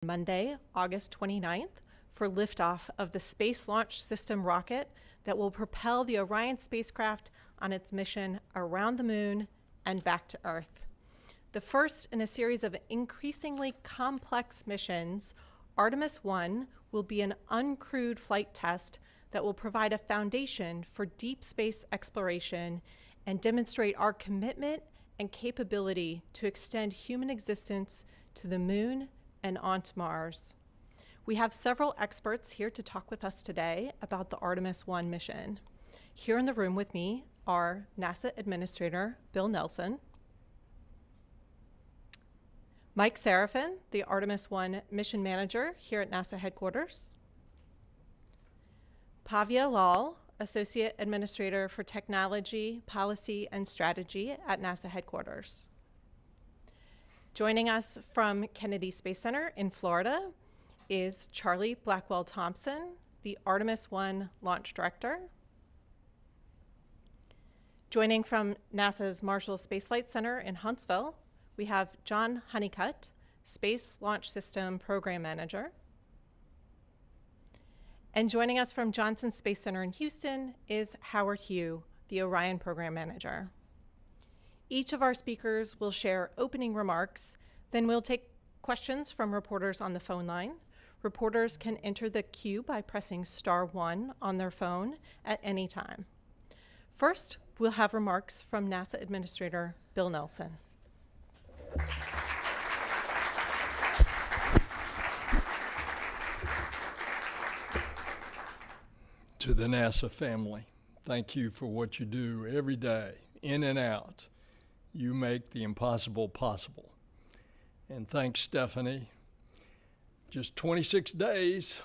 Monday, August 29th, for liftoff of the Space Launch System rocket that will propel the Orion spacecraft on its mission around the moon and back to Earth. The first in a series of increasingly complex missions, Artemis 1 will be an uncrewed flight test that will provide a foundation for deep space exploration and demonstrate our commitment and capability to extend human existence to the moon and onto Mars. We have several experts here to talk with us today about the Artemis 1 mission. Here in the room with me are NASA Administrator Bill Nelson, Mike Serafin, the Artemis 1 mission manager here at NASA headquarters, Pavya Lal, Associate Administrator for Technology, Policy, and Strategy at NASA headquarters. Joining us from Kennedy Space Center in Florida is Charlie Blackwell Thompson, the Artemis 1 launch director. Joining from NASA's Marshall Space Flight Center in Huntsville, we have John Honeycutt, Space Launch System Program Manager. And joining us from Johnson Space Center in Houston is Howard Hugh, the Orion Program Manager. Each of our speakers will share opening remarks, then we'll take questions from reporters on the phone line. Reporters can enter the queue by pressing *1 on their phone at any time. First, we'll have remarks from NASA Administrator Bill Nelson. To the NASA family, thank you for what you do every day, in and out. You make the impossible possible. And thanks, Stephanie. Just 26 days,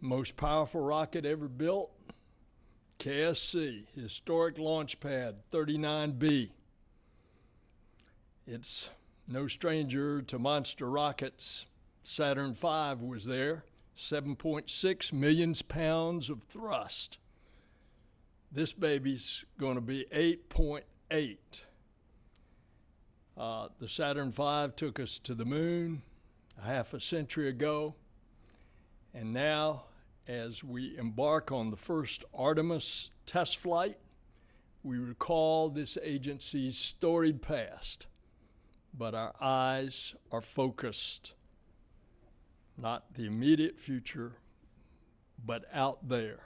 most powerful rocket ever built, KSC, historic launch pad 39B. It's no stranger to monster rockets. Saturn V was there, 7.6 million pounds of thrust. This baby's going to be 8.8. The Saturn V took us to the moon a half a century ago, and now as we embark on the first Artemis test flight, we recall this agency's storied past, but our eyes are focused not the immediate future, but out there.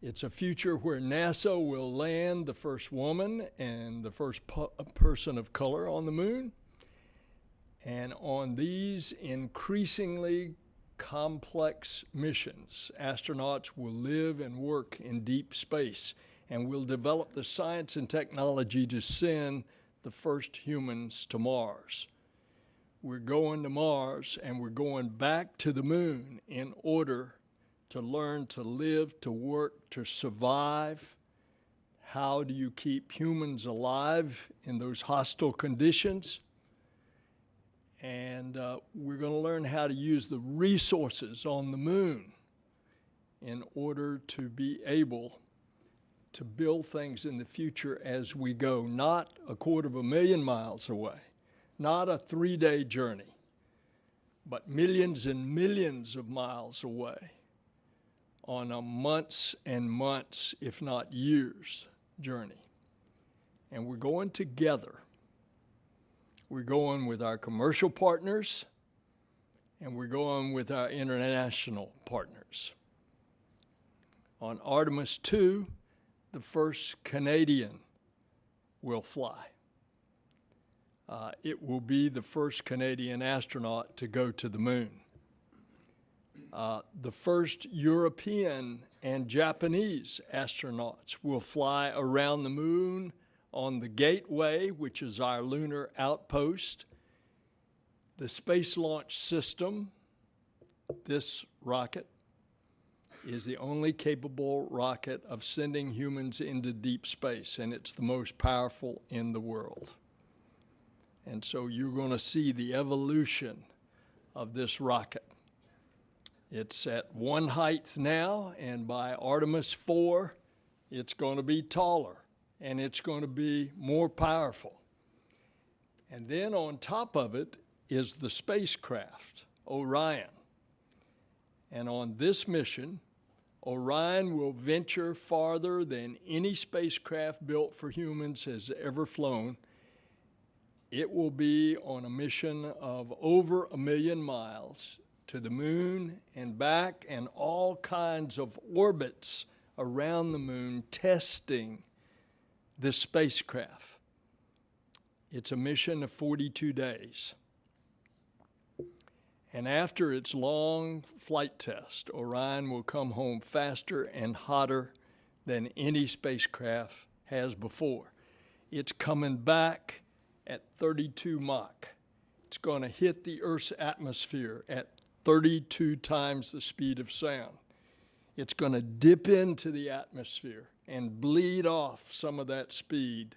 It's a future where NASA will land the first woman and the first person of color on the moon. And on these increasingly complex missions, astronauts will live and work in deep space and will develop the science and technology to send the first humans to Mars. We're going to Mars and we're going back to the moon in order to learn to live, to work, to survive. How do you keep humans alive in those hostile conditions? And we're going to learn how to use the resources on the moon in order to be able to build things in the future as we go, not 250,000 miles away, not a 3-day journey, but millions and millions of miles away on a months and months, if not years, journey. And we're going together. We're going with our commercial partners, and we're going with our international partners. On Artemis 2, the first Canadian will fly. It will be the first Canadian astronaut to go to the moon. The first European and Japanese astronauts will fly around the moon on the Gateway, which is our lunar outpost. The Space Launch System, this rocket, is the only capable rocket of sending humans into deep space, and it's the most powerful in the world. And so you're going to see the evolution of this rocket. It's at one height now, and by Artemis 4, it's going to be taller, and it's going to be more powerful. And then on top of it is the spacecraft, Orion. And on this mission, Orion will venture farther than any spacecraft built for humans has ever flown. It will be on a mission of over 1 million miles to the moon and back, and all kinds of orbits around the moon testing this spacecraft. It's a mission of 42 days. And after its long flight test, Orion will come home faster and hotter than any spacecraft has before. It's coming back at 32 Mach. It's going to hit the Earth's atmosphere at 32 times the speed of sound. It's going to dip into the atmosphere and bleed off some of that speed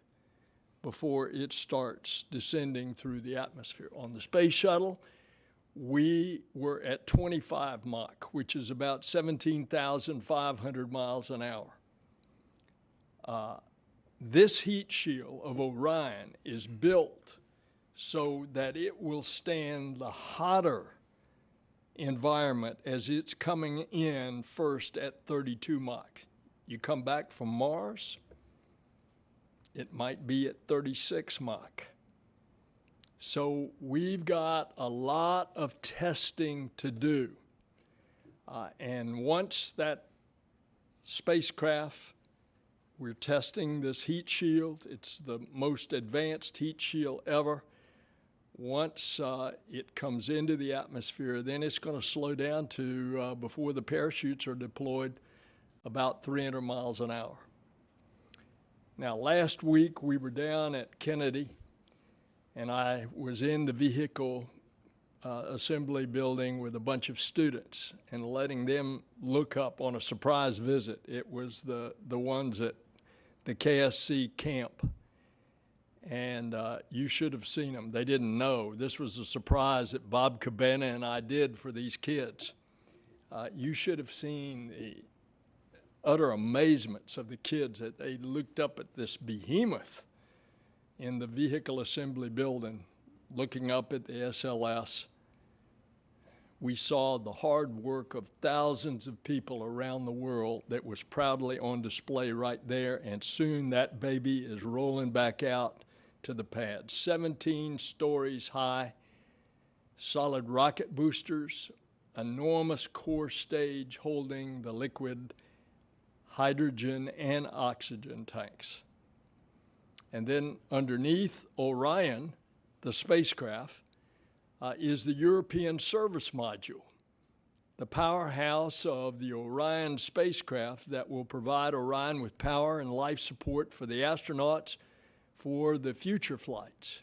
before it starts descending through the atmosphere. On the space shuttle, we were at 25 Mach, which is about 17,500 miles an hour. This heat shield of Orion is built so that it will stand the hotter environment as it's coming in first at 32 Mach. You come back from Mars, it might be at 36 Mach. So we've got a lot of testing to do. And once that spacecraft, we're testing this heat shield. It's the most advanced heat shield ever. Once it comes into the atmosphere, then it's going to slow down to, before the parachutes are deployed, about 300 miles an hour. Now, last week we were down at Kennedy, and I was in the vehicle assembly building with a bunch of students and letting them look up on a surprise visit. It was the ones at the KSC camp. And you should have seen them. They didn't know. This was a surprise that Bob Cabana and I did for these kids. You should have seen the utter amazements of the kids that they looked up at this behemoth in the vehicle assembly building, looking up at the SLS. We saw the hard work of thousands of people around the world that was proudly on display right there, and soon that baby is rolling back out to the pad. 17 stories high, solid rocket boosters, enormous core stage holding the liquid hydrogen and oxygen tanks. And then underneath Orion, the spacecraft, is the European Service Module, the powerhouse of the Orion spacecraft that will provide Orion with power and life support for the astronauts for the future flights.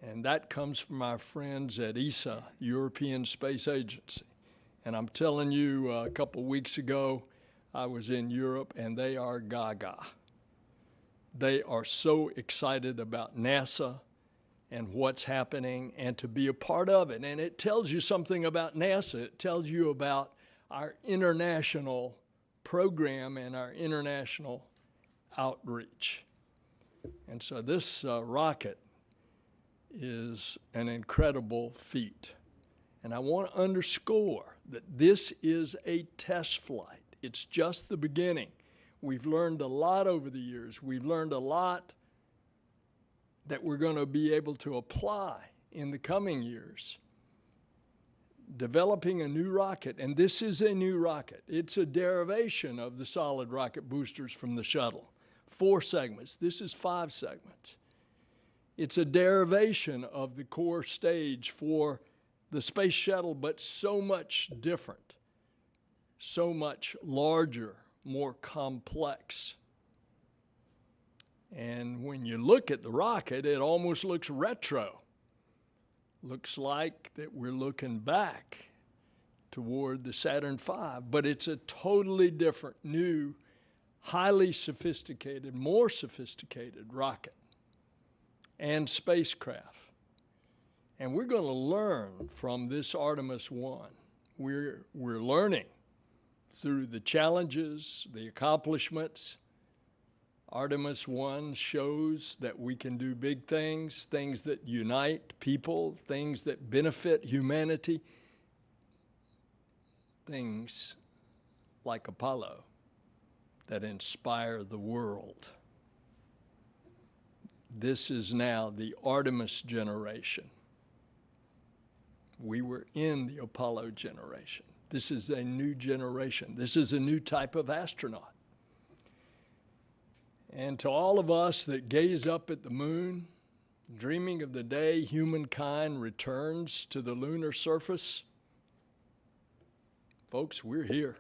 And that comes from our friends at ESA, European Space Agency. And I'm telling you, a couple weeks ago, I was in Europe, and they are gaga. They are so excited about NASA and what's happening and to be a part of it. And it tells you something about NASA. It tells you about our international program and our international outreach. And so this rocket is an incredible feat. And I want to underscore that this is a test flight. It's just the beginning. We've learned a lot over the years. We've learned a lot that we're going to be able to apply in the coming years. Developing a new rocket, and this is a new rocket. It's a derivation of the solid rocket boosters from the shuttle. 4 segments. This is 5 segments. It's a derivation of the core stage for the space shuttle, but so much different, so much larger, more complex. And when you look at the rocket, it almost looks retro. Looks like that we're looking back toward the Saturn V, but it's a totally different, new, highly sophisticated, more sophisticated rocket and spacecraft. And we're going to learn from this Artemis 1. We're learning through the challenges, the accomplishments. Artemis 1 shows that we can do big things, things that unite people, things that benefit humanity, things like Apollo that inspire the world. This is now the Artemis generation. We were in the Apollo generation. This is a new generation. This is a new type of astronaut. And to all of us that gaze up at the moon, dreaming of the day humankind returns to the lunar surface, folks, we're here.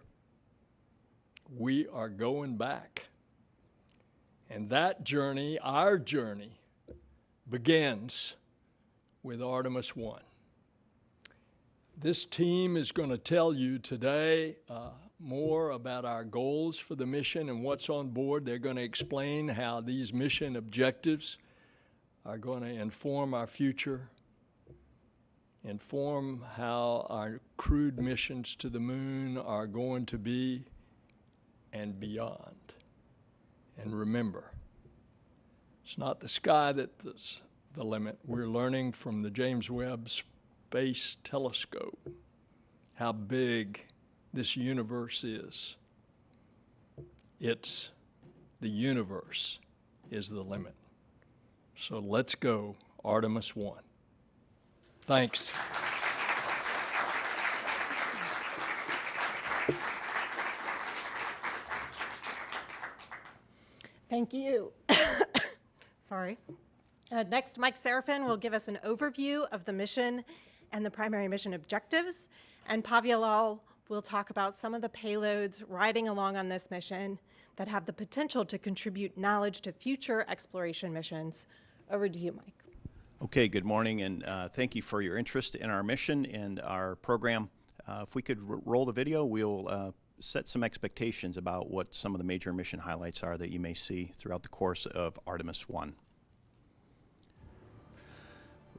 We are going back. And that journey, our journey, begins with Artemis 1. This team is going to tell you today more about our goals for the mission and what's on board. They're going to explain how these mission objectives are going to inform our future, inform how our crewed missions to the moon are going to be, and beyond. And remember, it's not the sky that's the limit. We're learning from the James Webb Space Telescope how big this universe is. The universe is the limit. So let's go, Artemis 1. Thanks. Thank you. Sorry. Next, Mike Serafin will give us an overview of the mission and the primary mission objectives, and Pavialal will talk about some of the payloads riding along on this mission that have the potential to contribute knowledge to future exploration missions. Over to you, Mike. Okay, good morning, and thank you for your interest in our mission and our program. If we could roll the video, we'll set some expectations about what some of the major mission highlights are that you may see throughout the course of Artemis 1.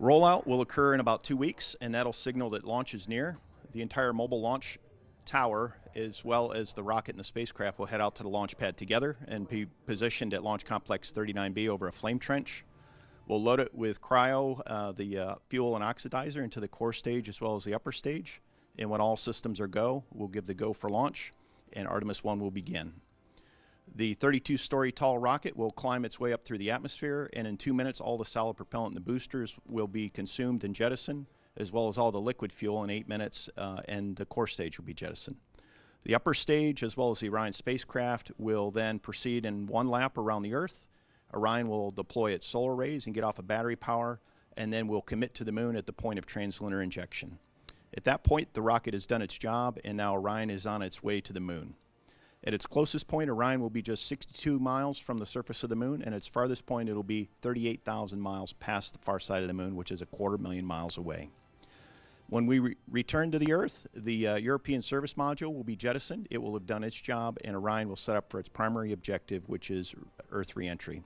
Rollout will occur in about 2 weeks, and that'll signal that launch is near. The entire mobile launch tower, as well as the rocket and the spacecraft, will head out to the launch pad together and be positioned at Launch Complex 39B over a flame trench. We'll load it with cryo, the fuel and oxidizer, into the core stage as well as the upper stage. And when all systems are go, we'll give the go for launch, and Artemis 1 will begin. The 32-story tall rocket will climb its way up through the atmosphere, and in 2 minutes, all the solid propellant in the boosters will be consumed and jettisoned, as well as all the liquid fuel in 8 minutes, and the core stage will be jettisoned. The upper stage, as well as the Orion spacecraft, will then proceed in 1 lap around the Earth. Orion will deploy its solar arrays and get off of battery power, and then will commit to the moon at the point of translunar injection. At that point, the rocket has done its job, and now Orion is on its way to the moon. At its closest point, Orion will be just 62 miles from the surface of the moon, and its farthest point, it'll be 38,000 miles past the far side of the moon, which is 250,000 miles away. When we return to the Earth, the European service module will be jettisoned. It will have done its job, and Orion will set up for its primary objective, which is Earth reentry.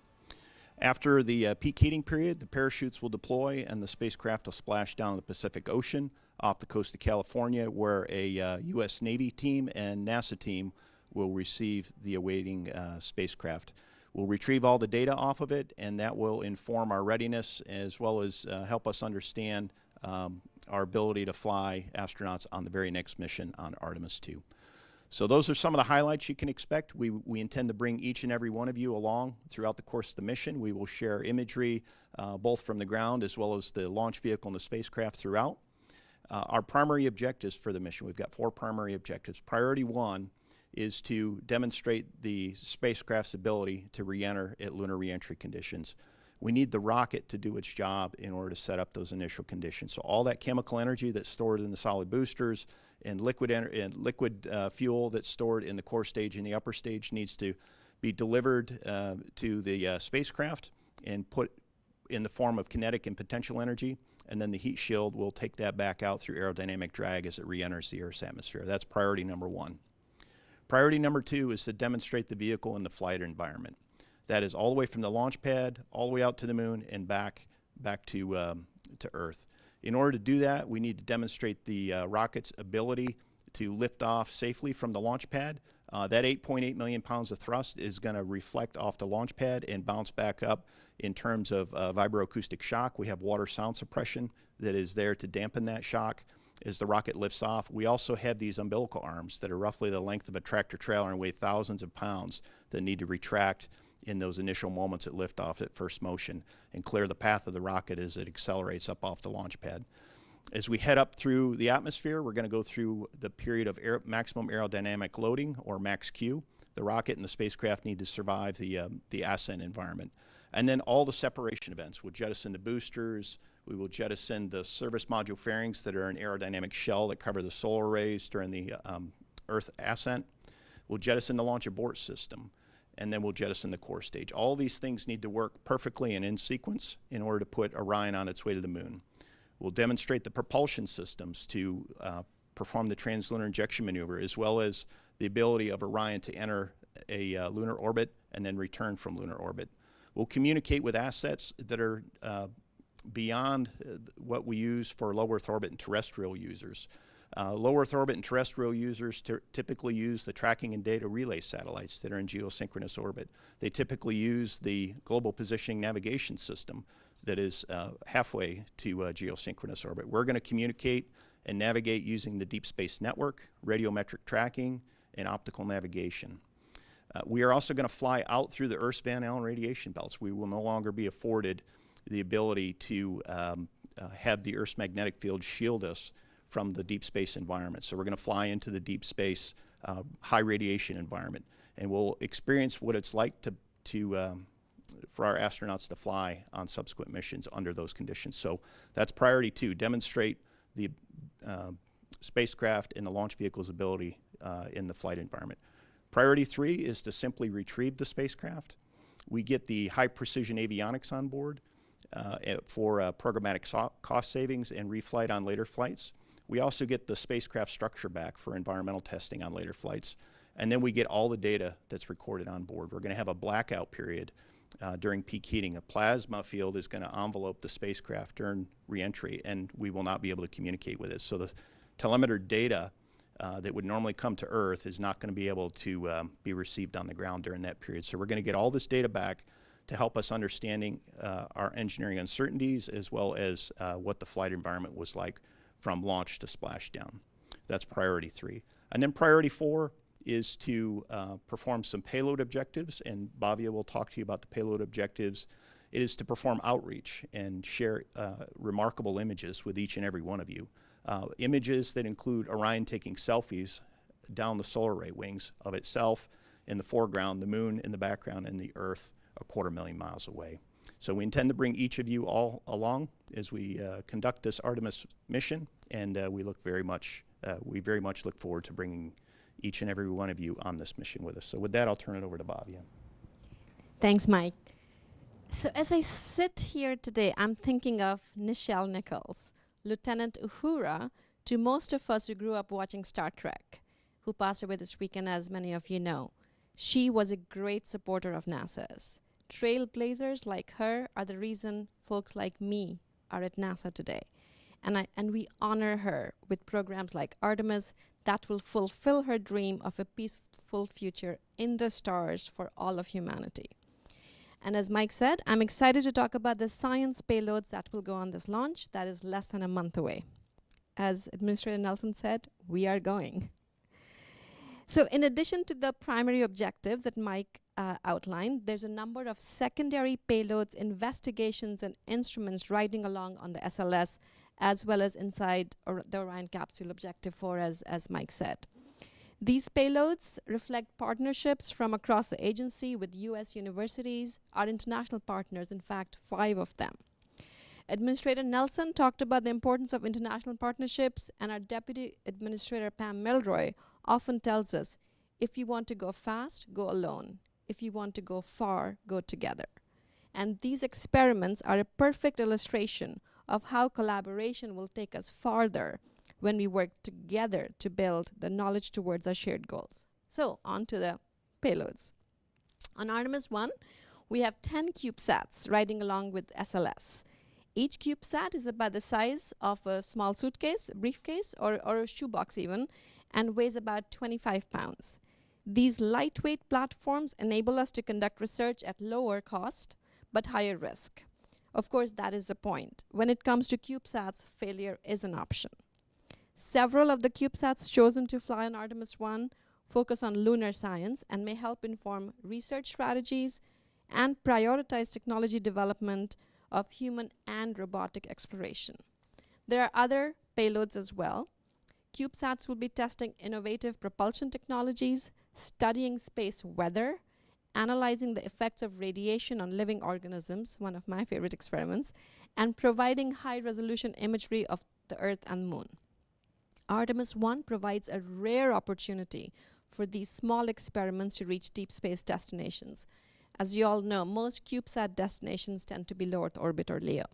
After the peak heating period, the parachutes will deploy, and the spacecraft will splash down the Pacific Ocean off the coast of California, where a U.S. Navy team and NASA team will receive the awaiting spacecraft. We'll retrieve all the data off of it, and that will inform our readiness as well as help us understand our ability to fly astronauts on the very next mission on Artemis 2. So those are some of the highlights you can expect. We intend to bring each and every one of you along throughout the course of the mission. We will share imagery both from the ground as well as the launch vehicle and the spacecraft throughout. Our primary objectives for the mission, we've got 4 primary objectives. Priority 1 is to demonstrate the spacecraft's ability to re-enter at lunar re-entry conditions. We need the rocket to do its job in order to set up those initial conditions. So all that chemical energy that's stored in the solid boosters and liquid fuel that's stored in the core stage and the upper stage needs to be delivered to the spacecraft and put in the form of kinetic and potential energy, and then the heat shield will take that back out through aerodynamic drag as it re-enters the Earth's atmosphere. That's priority number 1. Priority number 2 is to demonstrate the vehicle in the flight environment. That is all the way from the launch pad, all the way out to the moon, and back to Earth. In order to do that, we need to demonstrate the rocket's ability to lift off safely from the launch pad That 8.8 million pounds of thrust is going to reflect off the launch pad and bounce back up in terms of vibroacoustic shock. We have water sound suppression that is there to dampen that shock as the rocket lifts off. We also have these umbilical arms that are roughly the length of a tractor trailer and weigh thousands of pounds that need to retract in those initial moments at liftoff at first motion and clear the path of the rocket as it accelerates up off the launch pad. As we head up through the atmosphere, we're going to go through the period of maximum aerodynamic loading, or max Q. The rocket and the spacecraft need to survive the ascent environment. And then all the separation events. We'll jettison the boosters. We will jettison the service module fairings that are an aerodynamic shell that cover the solar arrays during the Earth ascent. We'll jettison the launch abort system. And then we'll jettison the core stage. All these things need to work perfectly and in sequence in order to put Orion on its way to the moon. We'll demonstrate the propulsion systems to perform the translunar injection maneuver, as well as the ability of Orion to enter a lunar orbit and then return from lunar orbit. We'll communicate with assets that are beyond what we use for low Earth orbit and terrestrial users. Low Earth orbit and terrestrial users typically use the tracking and data relay satellites that are in geosynchronous orbit. They typically use the global positioning navigation system that is halfway to geosynchronous orbit. We're going to communicate and navigate using the Deep Space Network, radiometric tracking, and optical navigation. We are also going to fly out through the Earth's Van Allen radiation belts. We will no longer be afforded the ability to have the Earth's magnetic field shield us from the deep space environment. So we're going to fly into the deep space high radiation environment, and we'll experience what it's like for our astronauts to fly on subsequent missions under those conditions. So that's priority 2, demonstrate the spacecraft and the launch vehicle's ability in the flight environment. Priority 3 is to simply retrieve the spacecraft. We get the high precision avionics on board for programmatic cost savings and reflight on later flights. We also get the spacecraft structure back for environmental testing on later flights. And then we get all the data that's recorded on board. We're going to have a blackout period during peak heating. A plasma field is going to envelope the spacecraft during reentry, and we will not be able to communicate with it. So the telemeter data that would normally come to Earth is not going to be able to be received on the ground during that period. So we're going to get all this data back to help us understanding our engineering uncertainties, as well as what the flight environment was like from launch to splashdown. That's priority 3. And then priority 4 is to perform some payload objectives, and Bhavya will talk to you about the payload objectives. It is to perform outreach and share remarkable images with each and every one of you. Images that include Orion taking selfies down the solar array wings of itself in the foreground, the moon in the background, and the Earth 250,000 miles away. So we intend to bring each of you all along as we conduct this Artemis mission, and we very much look forward to bringing each and every one of you on this mission with us. So with that, I'll turn it over to Bhavya. Thanks, Mike. So as I sit here today, I'm thinking of Nichelle Nichols, Lieutenant Uhura, to most of us who grew up watching Star Trek, who passed away this weekend, as many of you know. She was a great supporter of NASA's. Trailblazers like her are the reason folks like me are at NASA today. And we honor her with programs like Artemis that will fulfill her dream of a peaceful future in the stars for all of humanity. And as Mike said, I'm excited to talk about the science payloads that will go on this launch that is less than a month away. As Administrator Nelson said, we are going. So in addition to the primary objectives that Mike outlined, there's a number of secondary payloads, investigations, and instruments riding along on the SLS, as well as inside the Orion capsule objective 4, as Mike said. These payloads reflect partnerships from across the agency with US universities, our international partners, in fact, 5 of them. Administrator Nelson talked about the importance of international partnerships, and our Deputy Administrator Pam Milroy often tells us, if you want to go fast, go alone. If you want to go far, go together. And these experiments are a perfect illustration of how collaboration will take us farther when we work together to build the knowledge towards our shared goals. So on to the payloads. On Artemis 1, we have 10 CubeSats riding along with SLS. Each CubeSat is about the size of a small suitcase, briefcase, or a shoebox even, and weighs about 25 pounds. These lightweight platforms enable us to conduct research at lower cost but higher risk. Of course, that is the point. When it comes to CubeSats, failure is an option. Several of the CubeSats chosen to fly on Artemis 1 focus on lunar science and may help inform research strategies and prioritize technology development of human and robotic exploration. There are other payloads as well. CubeSats will be testing innovative propulsion technologies, studying space weather, analyzing the effects of radiation on living organisms, one of my favorite experiments, and providing high-resolution imagery of the Earth and Moon. Artemis 1 provides a rare opportunity for these small experiments to reach deep space destinations. As you all know, most CubeSat destinations tend to be low Earth orbit or LEO.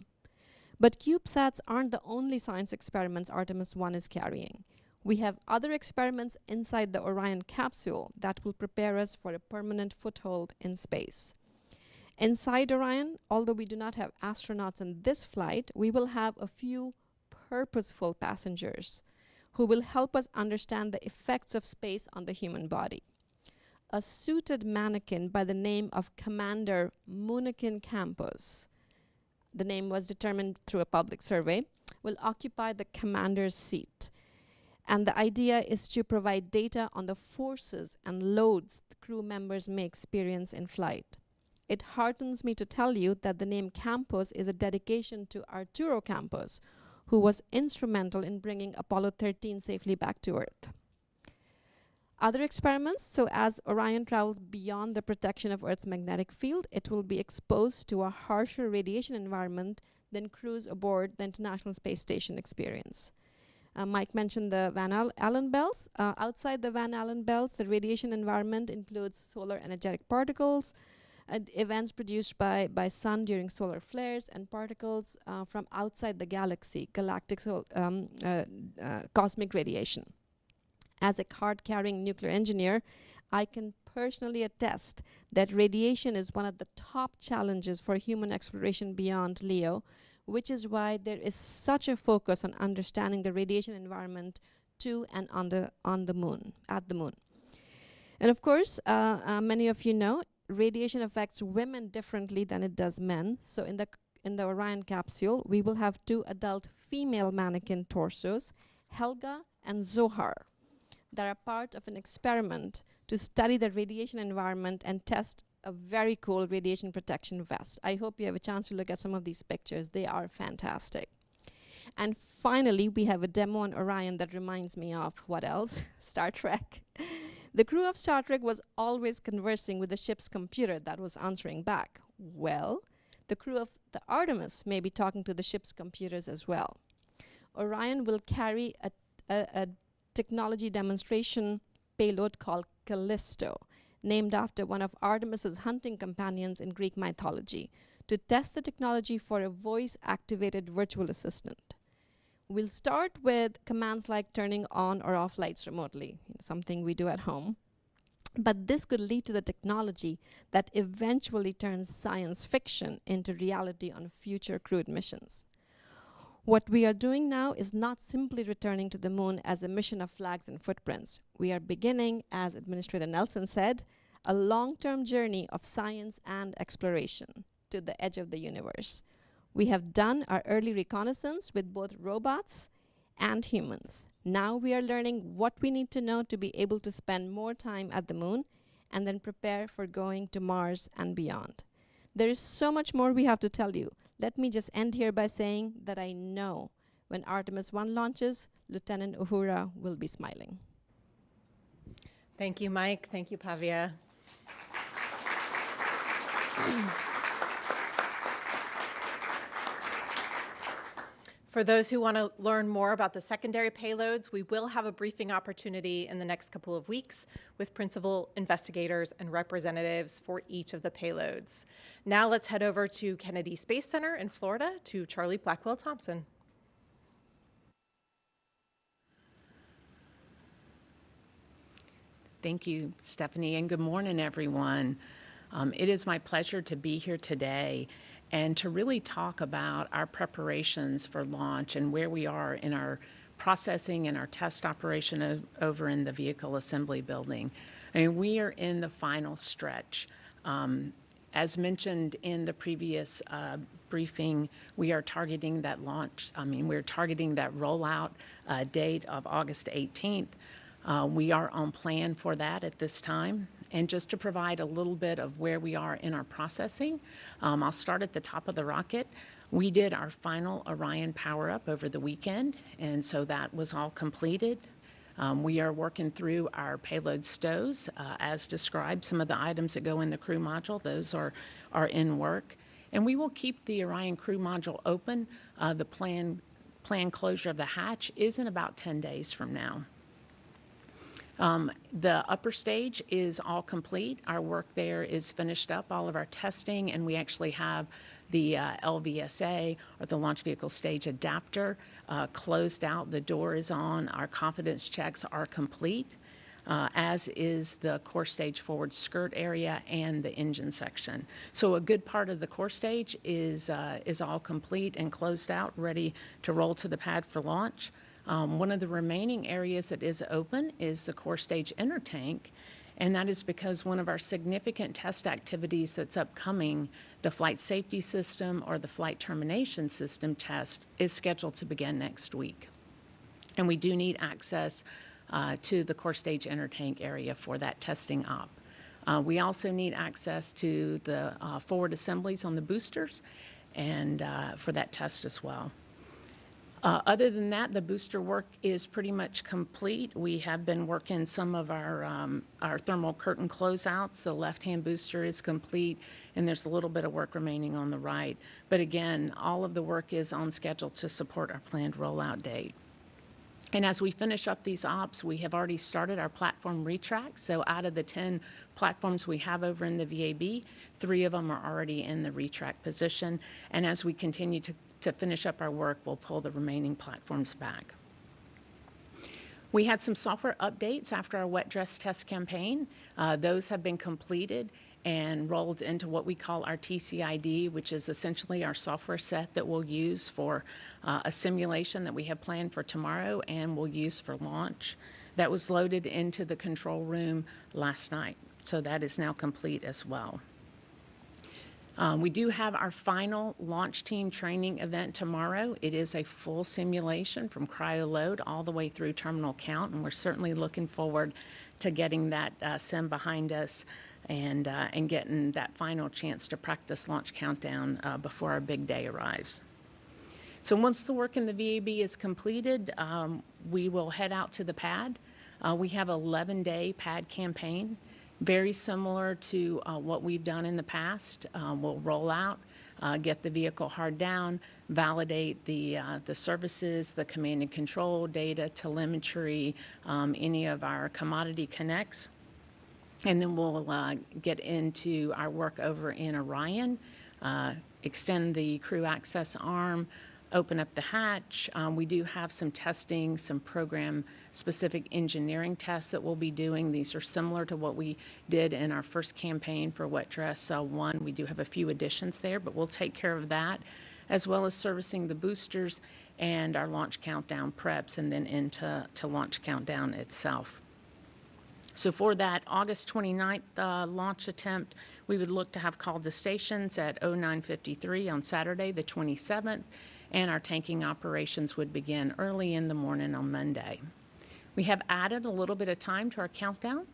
But CubeSats aren't the only science experiments Artemis 1 is carrying. We have other experiments inside the Orion capsule that will prepare us for a permanent foothold in space. Inside Orion, although we do not have astronauts in this flight, we will have a few purposeful passengers who will help us understand the effects of space on the human body. A suited mannequin by the name of Commander Moonikin Campos, the name was determined through a public survey, will occupy the commander's seat. And the idea is to provide data on the forces and loads the crew members may experience in flight. It heartens me to tell you that the name Campos is a dedication to Arturo Campos, who was instrumental in bringing Apollo 13 safely back to Earth. Other experiments, so as Orion travels beyond the protection of Earth's magnetic field, it will be exposed to a harsher radiation environment than crews aboard the International Space Station experience. Mike mentioned the Van Allen belts. Outside the Van Allen belts, the radiation environment includes solar energetic particles, events produced by sun during solar flares, and particles from outside the galaxy, galactic cosmic radiation. As a card-carrying nuclear engineer, I can personally attest that radiation is one of the top challenges for human exploration beyond LEO, which is why there is such a focus on understanding the radiation environment to and at the moon. And of course, many of you know, radiation affects women differently than it does men. So in the Orion capsule, we will have 2 adult female mannequin torsos, Helga and Zohar, that are part of an experiment to study the radiation environment and test a very cool radiation protection vest. I hope you have a chance to look at some of these pictures. They are fantastic. And finally, we have a demo on Orion that reminds me of, what else? Star Trek. The crew of Star Trek was always conversing with the ship's computer that was answering back. Well, the crew of the Artemis may be talking to the ship's computers as well. Orion will carry a technology demonstration payload called Callisto, named after one of Artemis's hunting companions in Greek mythology, to test the technology for a voice-activated virtual assistant. We'll start with commands like turning on or off lights remotely, something we do at home. But this could lead to the technology that eventually turns science fiction into reality on future crewed missions. What we are doing now is not simply returning to the moon as a mission of flags and footprints. We are beginning, as Administrator Nelson said, a long-term journey of science and exploration to the edge of the universe. We have done our early reconnaissance with both robots and humans. Now we are learning what we need to know to be able to spend more time at the moon and then prepare for going to Mars and beyond. There is so much more we have to tell you. Let me just end here by saying that I know when Artemis 1 launches, Lieutenant Uhura will be smiling. Thank you, Mike. Thank you, Pavia. For those who want to learn more about the secondary payloads, we will have a briefing opportunity in the next couple of weeks with principal investigators and representatives for each of the payloads. Now let's head over to Kennedy Space Center in Florida to Charlie Blackwell Thompson. Thank you, Stephanie, and good morning, everyone. It is my pleasure to be here today and to really talk about our preparations for launch and where we are in our processing and our test operation over in the vehicle assembly building. I mean, we are in the final stretch. As mentioned in the previous briefing, we are targeting that launch. We're targeting that rollout date of August 18th. We are on plan for that at this time. And just to provide a little bit of where we are in our processing, I'll start at the top of the rocket. We did our final Orion power-up over the weekend, and so that was all completed. We are working through our payload stows, as described. Some of the items that go in the crew module, those are in work. And we will keep the Orion crew module open. The planned closure of the hatch is in about 10 days from now. The upper stage is all complete. Our work there is finished up, all of our testing, and we actually have the LVSA, or the Launch Vehicle Stage Adapter, closed out. The door is on. Our confidence checks are complete, as is the core stage forward skirt area and the engine section. So a good part of the core stage is all complete and closed out, ready to roll to the pad for launch. One of the remaining areas that is open is the core stage inner tank, and that is because one of our significant test activities that's upcoming, the flight safety system or the flight termination system test, is scheduled to begin next week. And we do need access to the core stage inner tank area for that testing op. We also need access to the forward assemblies on the boosters and for that test as well. Other than that, the booster work is pretty much complete. We have been working some of our thermal curtain closeouts. The left-hand booster is complete, and there's a little bit of work remaining on the right. But again, all of the work is on schedule to support our planned rollout date. And as we finish up these ops, we have already started our platform retrack. So out of the 10 platforms we have over in the VAB, 3 of them are already in the retrack position. And as we continue to finish up our work, we'll pull the remaining platforms back. We had some software updates after our wet dress test campaign. Those have been completed and rolled into what we call our TCID, which is essentially our software set that we'll use for a simulation that we have planned for tomorrow and we'll use for launch. That was loaded into the control room last night, so that is now complete as well. We do have our final launch team training event tomorrow. It is a full simulation from cryo load all the way through terminal count, and we're certainly looking forward to getting that sim behind us and getting that final chance to practice launch countdown before our big day arrives. So once the work in the VAB is completed, we will head out to the pad. We have an 11-day pad campaign. Very similar to what we've done in the past. We'll roll out, get the vehicle hard down, validate the services, the command and control data, telemetry, any of our commodity connects. And then we'll get into our work over in Orion, extend the crew access arm, open up the hatch. We do have some testing, some program-specific engineering tests that we'll be doing. These are similar to what we did in our first campaign for Wet Dress 1. We do have a few additions there, but we'll take care of that, as well as servicing the boosters and our launch countdown preps, and then into launch countdown itself. So for that August 29th launch attempt, we would look to have called the stations at 09:53 on Saturday, the 27th, and our tanking operations would begin early in the morning on Monday. We have added a little bit of time to our countdown.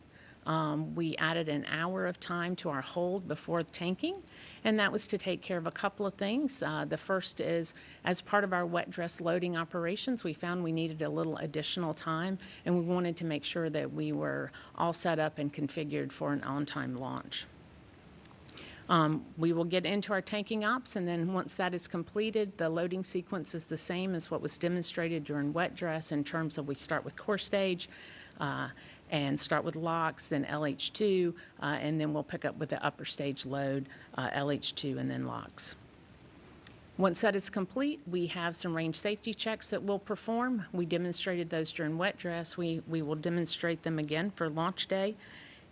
We added an hour of time to our hold before tanking, and that was to take care of a couple of things. The first is, as part of our wet dress loading operations, we found we needed a little additional time, and we wanted to make sure that we were all set up and configured for an on-time launch. We will get into our tanking ops, and then once that is completed, the loading sequence is the same as what was demonstrated during wet dress in terms of we start with core stage, and start with locks, then LH2, and then we'll pick up with the upper stage load, LH2, and then locks. Once that is complete, we have some range safety checks that we'll perform. We demonstrated those during wet dress. We will demonstrate them again for launch day,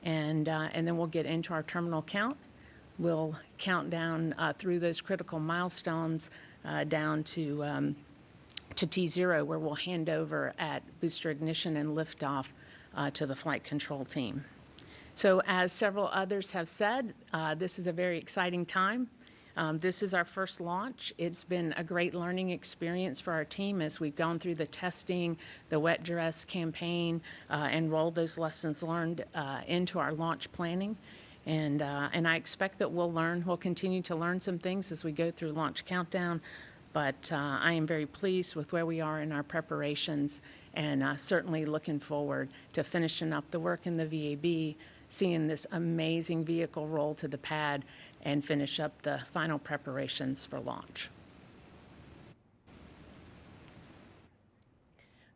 and then we'll get into our terminal count. We'll count down through those critical milestones down to T0, where we'll hand over at booster ignition and liftoff to the flight control team. So as several others have said, this is a very exciting time. This is our first launch. It's been a great learning experience for our team as we've gone through the testing, the wet dress campaign, and rolled those lessons learned into our launch planning. And I expect that we'll continue to learn some things as we go through launch countdown. But I am very pleased with where we are in our preparations, and certainly looking forward to finishing up the work in the VAB, seeing this amazing vehicle roll to the pad, and finish up the final preparations for launch.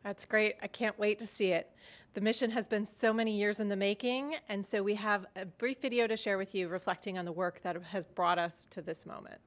That's great. I can't wait to see it. The mission has been so many years in the making, and so we have a brief video to share with you reflecting on the work that has brought us to this moment.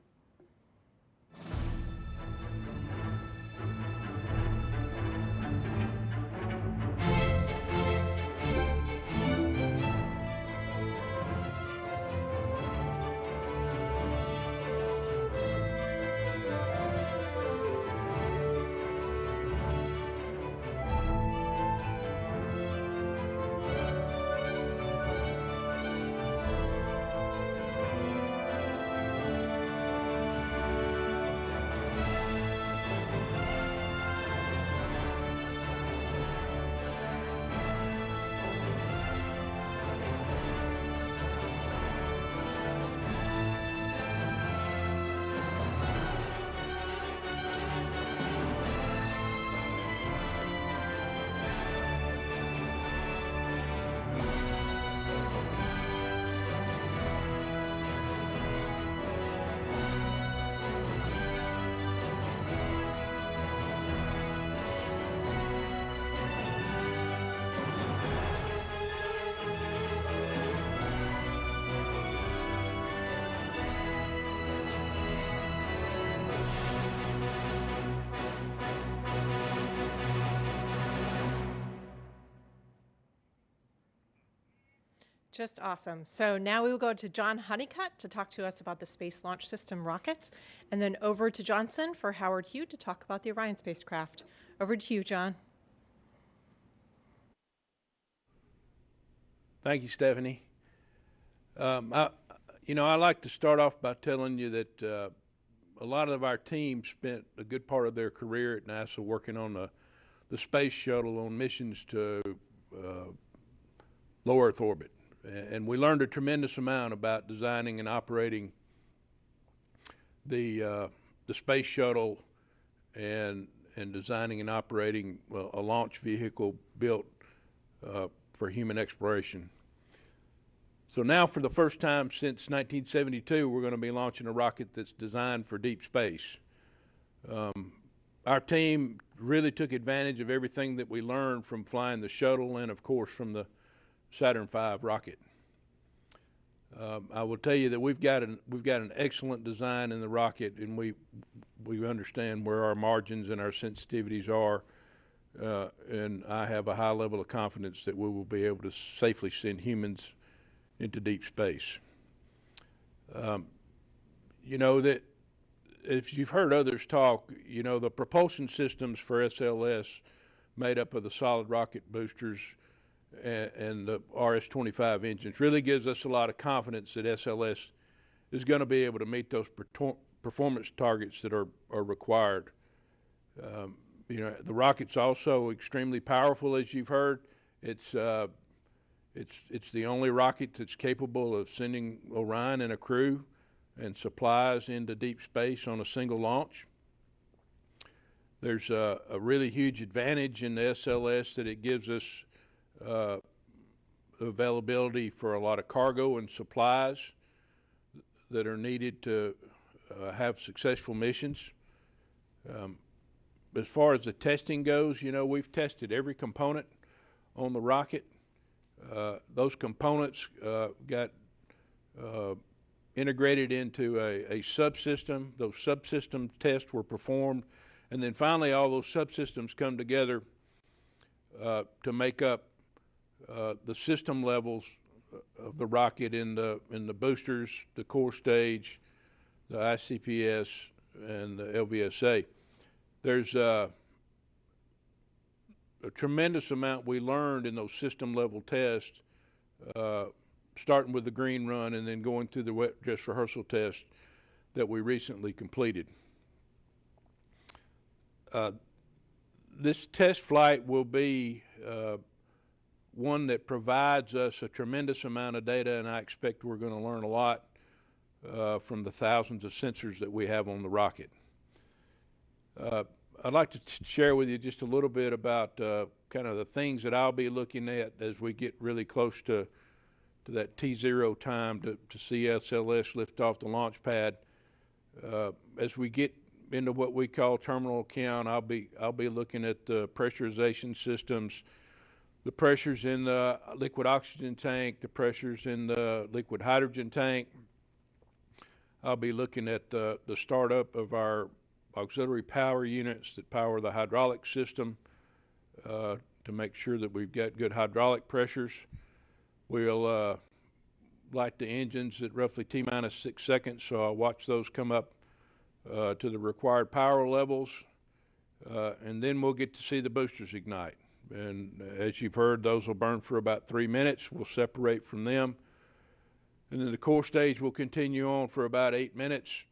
Just awesome. So now we will go to John Honeycutt to talk to us about the Space Launch System rocket, and then over to Johnson for Howard Hugh to talk about the Orion spacecraft. Over to you, John. Thank you, Stephanie. I like to start off by telling you that a lot of our team spent a good part of their career at NASA working on the space shuttle on missions to low Earth orbit. And we learned a tremendous amount about designing and operating the space shuttle and designing and operating a launch vehicle built for human exploration. So now, for the first time since 1972, we're going to be launching a rocket that's designed for deep space. Our team really took advantage of everything that we learned from flying the shuttle and, of course, from the Saturn V rocket. I will tell you that we've got an excellent design in the rocket, and we understand where our margins and our sensitivities are, and I have a high level of confidence that we will be able to safely send humans into deep space. That if you've heard others talk, the propulsion systems for SLS, made up of the solid rocket boosters and the RS-25 engines, really gives us a lot of confidence that SLS is going to be able to meet those performance targets that are required. The rocket's also extremely powerful, as you've heard. It's the only rocket that's capable of sending Orion and a crew and supplies into deep space on a single launch. There's a really huge advantage in the SLS that it gives us availability for a lot of cargo and supplies that are needed to have successful missions. As far as the testing goes, we've tested every component on the rocket. Those components got integrated into a subsystem. Those subsystem tests were performed, and then finally all those subsystems come together to make up the system levels of the rocket in the boosters, the core stage, the ICPS, and the LVSA. There's a tremendous amount we learned in those system level tests starting with the green run and then going through the wet dress rehearsal test that we recently completed. This test flight will be one that provides us a tremendous amount of data, and I expect we're going to learn a lot from the thousands of sensors that we have on the rocket. I'd like to share with you just a little bit about kind of the things that I'll be looking at as we get really close to that T0 time to see SLS lift off the launch pad. As we get into what we call terminal count, I'll be looking at the pressurization systems, the pressures in the liquid oxygen tank, the pressures in the liquid hydrogen tank. I'll be looking at the startup of our auxiliary power units that power the hydraulic system to make sure that we've got good hydraulic pressures. We'll light the engines at roughly T-minus 6 seconds, so I'll watch those come up to the required power levels, and then we'll get to see the boosters ignite. And as you've heard, those will burn for about 3 minutes. We'll separate from them. And then the core stage will continue on for about 8 minutes,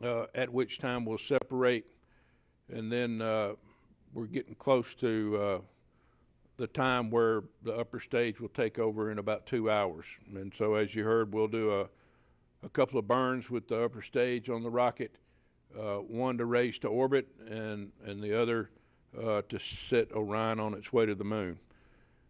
at which time we'll separate. And then we're getting close to the time where the upper stage will take over in about 2 hours. And so as you heard, we'll do a couple of burns with the upper stage on the rocket, one to raise to orbit and the other to set Orion on its way to the moon.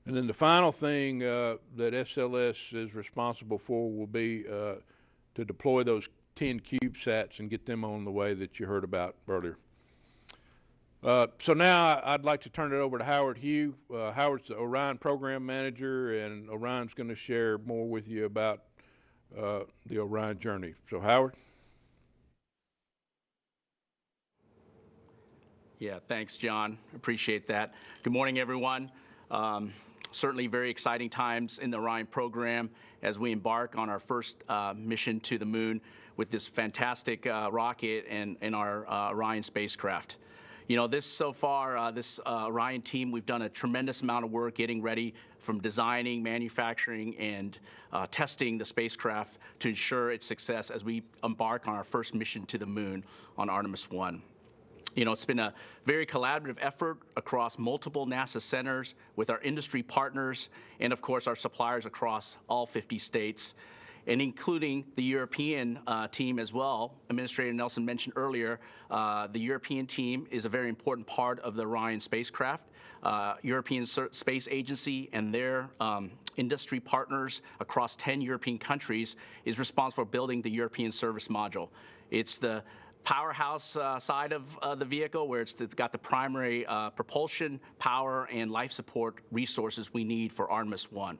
And then the final thing that SLS is responsible for will be to deploy those 10 CubeSats and get them on the way that you heard about earlier. So now I'd like to turn it over to Howard Hugh. Howard's the Orion Program Manager, and Orion's going to share more with you about the Orion journey. So Howard. Yeah, thanks, John. Appreciate that. Good morning, everyone. Certainly very exciting times in the Orion program as we embark on our first mission to the moon with this fantastic rocket and our Orion spacecraft. You know, this Orion team, we've done a tremendous amount of work getting ready from designing, manufacturing, and testing the spacecraft to ensure its success as we embark on our first mission to the moon on Artemis 1. You know, it's been a very collaborative effort across multiple NASA centers with our industry partners and, of course, our suppliers across all 50 states, and including the European team as well. Administrator Nelson mentioned earlier, the European team is a very important part of the Orion spacecraft. European Space Agency and their industry partners across 10 European countries is responsible for building the European service module. It's the powerhouse side of the vehicle, where it's got the primary propulsion, power, and life support resources we need for Artemis 1.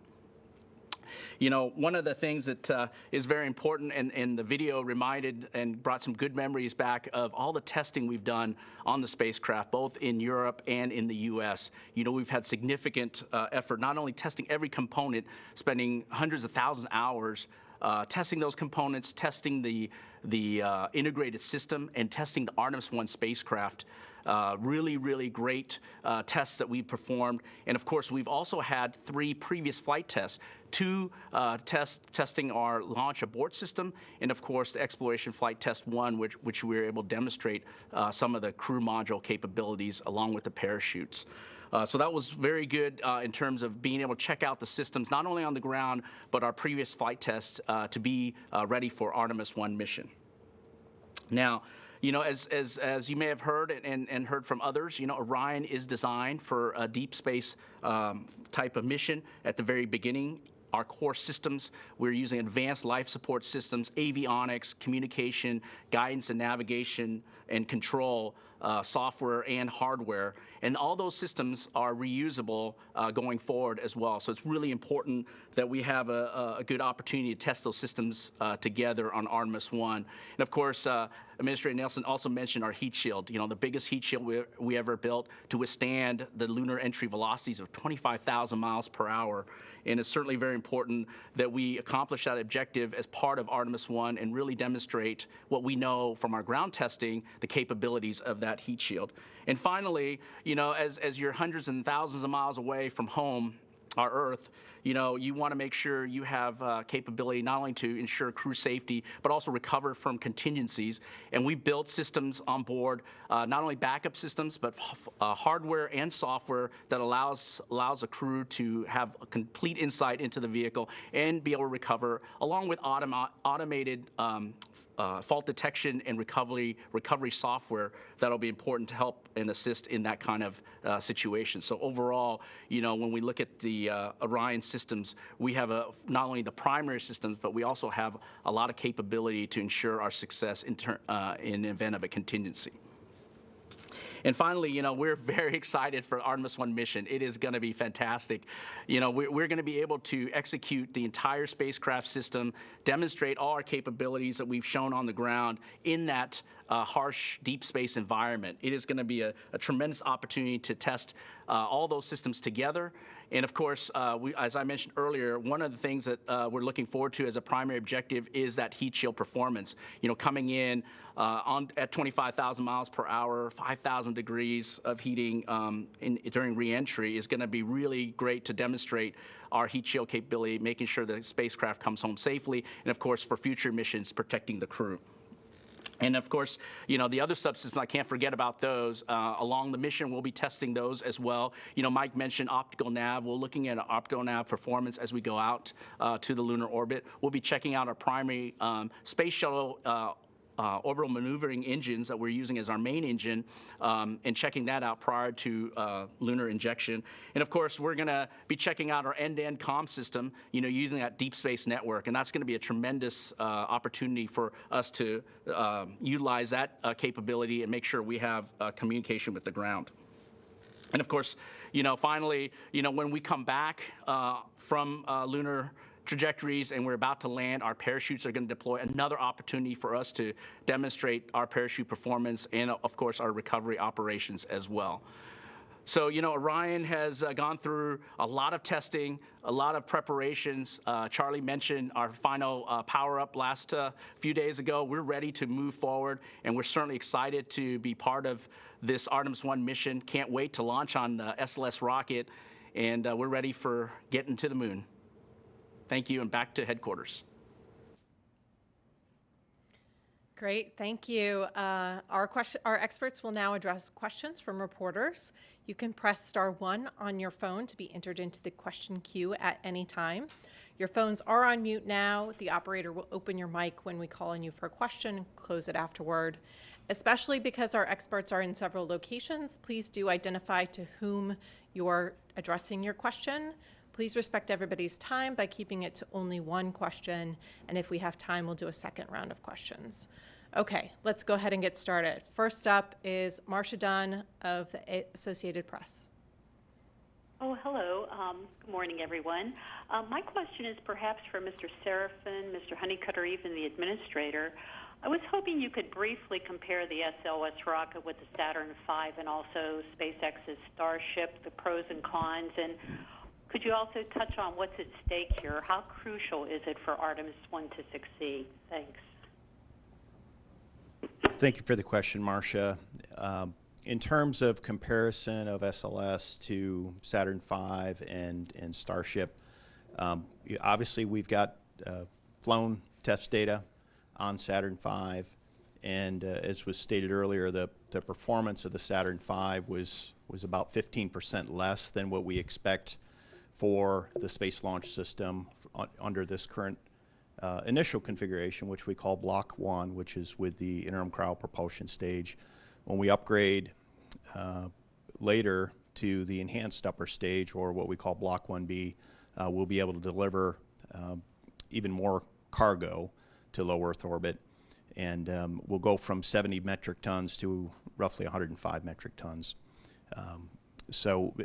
You know, one of the things that is very important, and the video reminded and brought some good memories back of all the testing we've done on the spacecraft, both in Europe and in the U.S. You know, we've had significant effort, not only testing every component, spending hundreds of thousands of hours testing those components, testing the integrated system, and testing the Artemis 1 spacecraft. Really, really great tests that we performed. And of course, we've also had 3 previous flight tests, 2 testing our launch abort system, and of course, the exploration flight test 1, which we were able to demonstrate some of the crew module capabilities along with the parachutes. So that was very good in terms of being able to check out the systems, not only on the ground, but our previous flight tests to be ready for Artemis 1 mission. Now, you know, as you may have heard and heard from others, you know, Orion is designed for a deep space type of mission at the very beginning. Our core systems, we're using advanced life support systems, avionics, communication, guidance and navigation, and control, software and hardware. And all those systems are reusable going forward as well. So it's really important that we have a good opportunity to test those systems together on Artemis 1. And of course, Administrator Nelson also mentioned our heat shield, you know, the biggest heat shield we ever built to withstand the lunar entry velocities of 25,000 miles per hour. And it's certainly very important that we accomplish that objective as part of Artemis 1 and really demonstrate what we know from our ground testing, the capabilities of that heat shield. And finally, you know, as you're hundreds and thousands of miles away from home, our Earth, you want to make sure you have capability not only to ensure crew safety, but also recover from contingencies. And we built systems on board, not only backup systems, but hardware and software that allows a crew to have a complete insight into the vehicle and be able to recover, along with automated fault detection and recovery software that'll be important to help and assist in that kind of situation. So overall, when we look at the Orion systems, we have not only the primary systems, but we also have a lot of capability to ensure our success in the event of a contingency. And finally, we're very excited for the Artemis 1 mission. It is going to be fantastic. We're going to be able to execute the entire spacecraft system, demonstrate all our capabilities that we've shown on the ground in that harsh deep space environment. It is going to be a tremendous opportunity to test all those systems together. And of course, as I mentioned earlier, one of the things that we're looking forward to as a primary objective is that heat shield performance. Coming in at 25,000 miles per hour, 5,000 degrees of heating during re-entry is going to be really great to demonstrate our heat shield capability, making sure the spacecraft comes home safely, and of course, for future missions, protecting the crew. And of course, the other subsystems, I can't forget about those. Along the mission, we'll be testing those as well. Mike mentioned optical nav. We're looking at optical nav performance as we go out to the lunar orbit. We'll be checking out our primary space shuttle orbital maneuvering engines that we're using as our main engine, and checking that out prior to lunar injection. And of course, we're going to be checking out our end-to-end comm system, using that deep space network. And that's going to be a tremendous opportunity for us to utilize that capability and make sure we have communication with the ground. And of course, finally, when we come back from lunar trajectories and we're about to land, our parachutes are going to deploy, another opportunity for us to demonstrate our parachute performance and, of course, our recovery operations as well. So, Orion has gone through a lot of testing, a lot of preparations. Charlie mentioned our final power-up last few days ago. We're ready to move forward, and we're certainly excited to be part of this Artemis 1 mission. Can't wait to launch on the SLS rocket, and we're ready for getting to the moon. Thank you, and back to headquarters. Great, thank you. Our experts will now address questions from reporters. You can press *1 on your phone to be entered into the question queue at any time. Your phones are on mute now. The operator will open your mic when we call on you for a question and close it afterward. Especially because our experts are in several locations, please do identify to whom you're addressing your question. Please respect everybody's time by keeping it to only one question, and if we have time, we'll do a second round of questions. Okay, let's go ahead and get started. First up is Marcia Dunn of the Associated Press. Oh, hello. Good morning, everyone. My question is perhaps for Mr. Serafin, Mr. Honeycutt, or even the administrator. I was hoping you could briefly compare the SLS rocket with the Saturn V and also SpaceX's Starship, the pros and cons, and could you also touch on what's at stake here? How crucial is it for Artemis 1 to succeed? Thanks. Thank you for the question, Marcia. In terms of comparison of SLS to Saturn V and Starship, obviously we've got flown test data on Saturn V, and as was stated earlier, the performance of the Saturn V was about 15% less than what we expect for the Space Launch System under this current initial configuration, which we call Block 1, which is with the interim cryopropulsion stage. When we upgrade later to the enhanced upper stage, or what we call Block 1B, we'll be able to deliver even more cargo to low Earth orbit, and we'll go from 70 metric tons to roughly 105 metric tons. So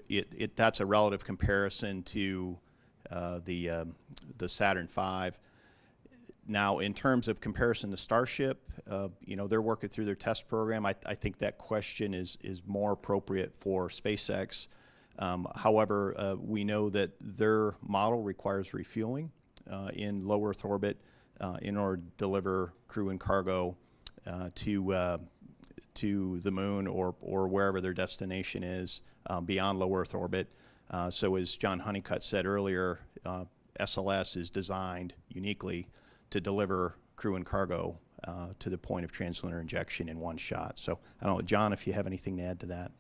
that's a relative comparison to the Saturn V. Now, in terms of comparison to Starship, they're working through their test program. I think that question is more appropriate for SpaceX. However, we know that their model requires refueling in low Earth orbit in order to deliver crew and cargo to the moon or wherever their destination is beyond low Earth orbit. So as John Honeycutt said earlier, SLS is designed uniquely to deliver crew and cargo to the point of translunar injection in one shot. So I don't know, John, if you have anything to add to that.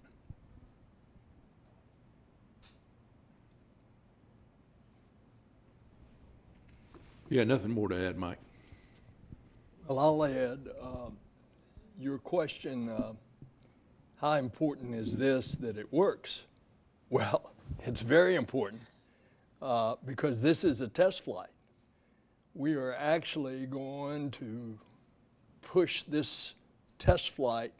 Yeah, nothing more to add, Mike. Well, I'll add your question, how important is this that it works? Well, it's very important because this is a test flight. We are actually going to push this test flight,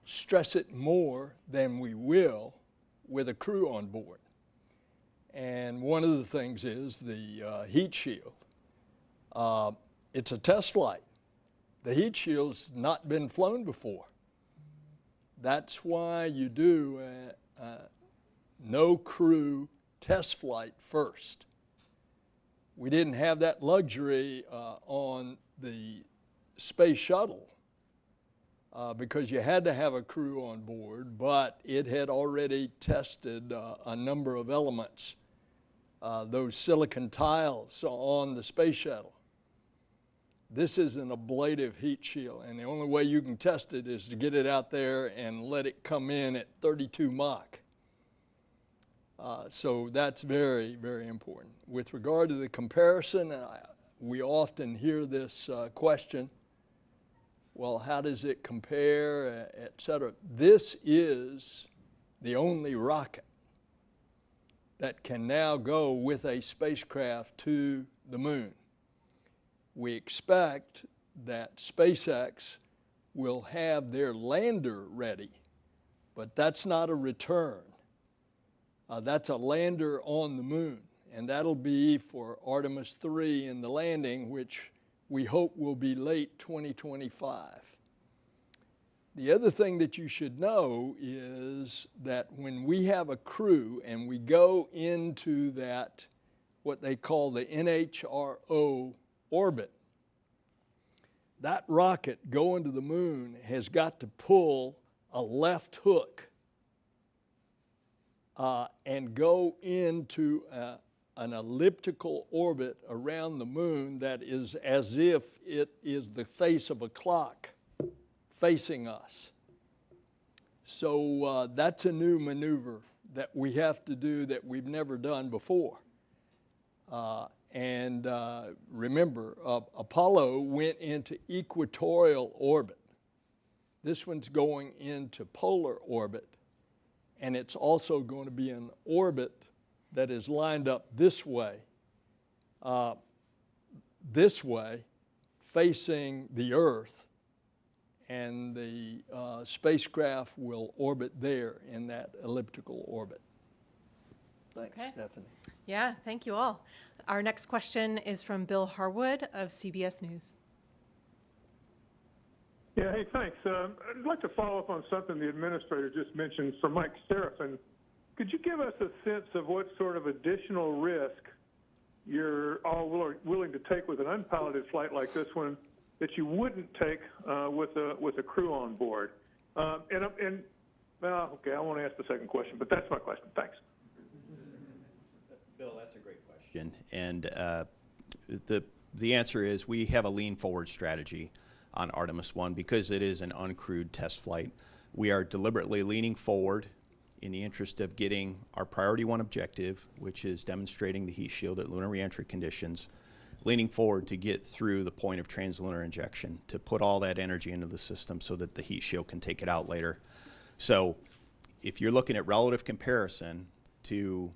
stress it more than we will with a crew on board. And one of the things is the heat shield. It's a test flight. The heat shield's not been flown before. That's why you do a no crew test flight first. We didn't have that luxury on the space shuttle because you had to have a crew on board, but it had already tested a number of elements, those silicon tiles on the space shuttle. This is an ablative heat shield, and the only way you can test it is to get it out there and let it come in at 32 Mach. So that's very, very important. With regard to the comparison, we often hear this question, well, how does it compare, et cetera. This is the only rocket that can now go with a spacecraft to the moon. We expect that SpaceX will have their lander ready, but that's not a return. That's a lander on the moon, and that'll be for Artemis 3 and the landing, which we hope will be late 2025. The other thing that you should know is that when we have a crew and we go into that, what they call the NHRO orbit, that rocket going to the moon has got to pull a left hook and go into an elliptical orbit around the moon that is as if it is the face of a clock facing us. So that's a new maneuver that we have to do that we've never done before. And remember, Apollo went into equatorial orbit. This one's going into polar orbit. And it's also going to be an orbit that is lined up this way, facing the Earth. And the spacecraft will orbit there in that elliptical orbit. Thanks, Okay. Stephanie. Yeah, thank you all. Our next question is from Bill Harwood of CBS News. Yeah, hey, thanks. I'd like to follow up on something the administrator just mentioned for Mike Serafin. Could you give us a sense of what sort of additional risk you're all willing to take with an unpiloted flight like this one that you wouldn't take with a crew on board? Well, okay, I won't ask the second question, but that's my question. Thanks. Bill, that's a great question. And the answer is we have a lean forward strategy on Artemis 1 because it is an uncrewed test flight. We are deliberately leaning forward in the interest of getting our priority 1 objective, which is demonstrating the heat shield at lunar reentry conditions, leaning forward to get through the point of translunar injection, to put all that energy into the system so that the heat shield can take it out later. So if you're looking at relative comparison to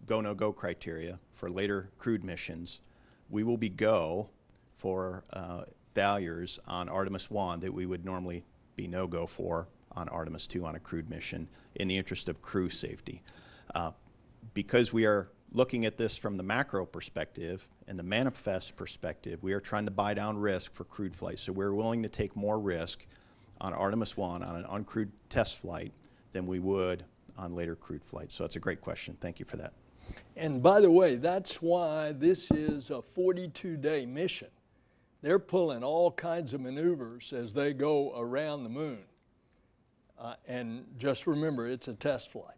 go, no-go criteria for later crewed missions, we will be go for failures on Artemis 1 that we would normally be no-go for on Artemis 2 on a crewed mission in the interest of crew safety. Because we are looking at this from the macro perspective and the manifest perspective, we are trying to buy down risk for crewed flights. So we're willing to take more risk on Artemis 1 on an uncrewed test flight than we would on later crewed flights. So it's a great question. Thank you for that. And by the way, that's why this is a 42-day mission. They're pulling all kinds of maneuvers as they go around the moon. And just remember, it's a test flight.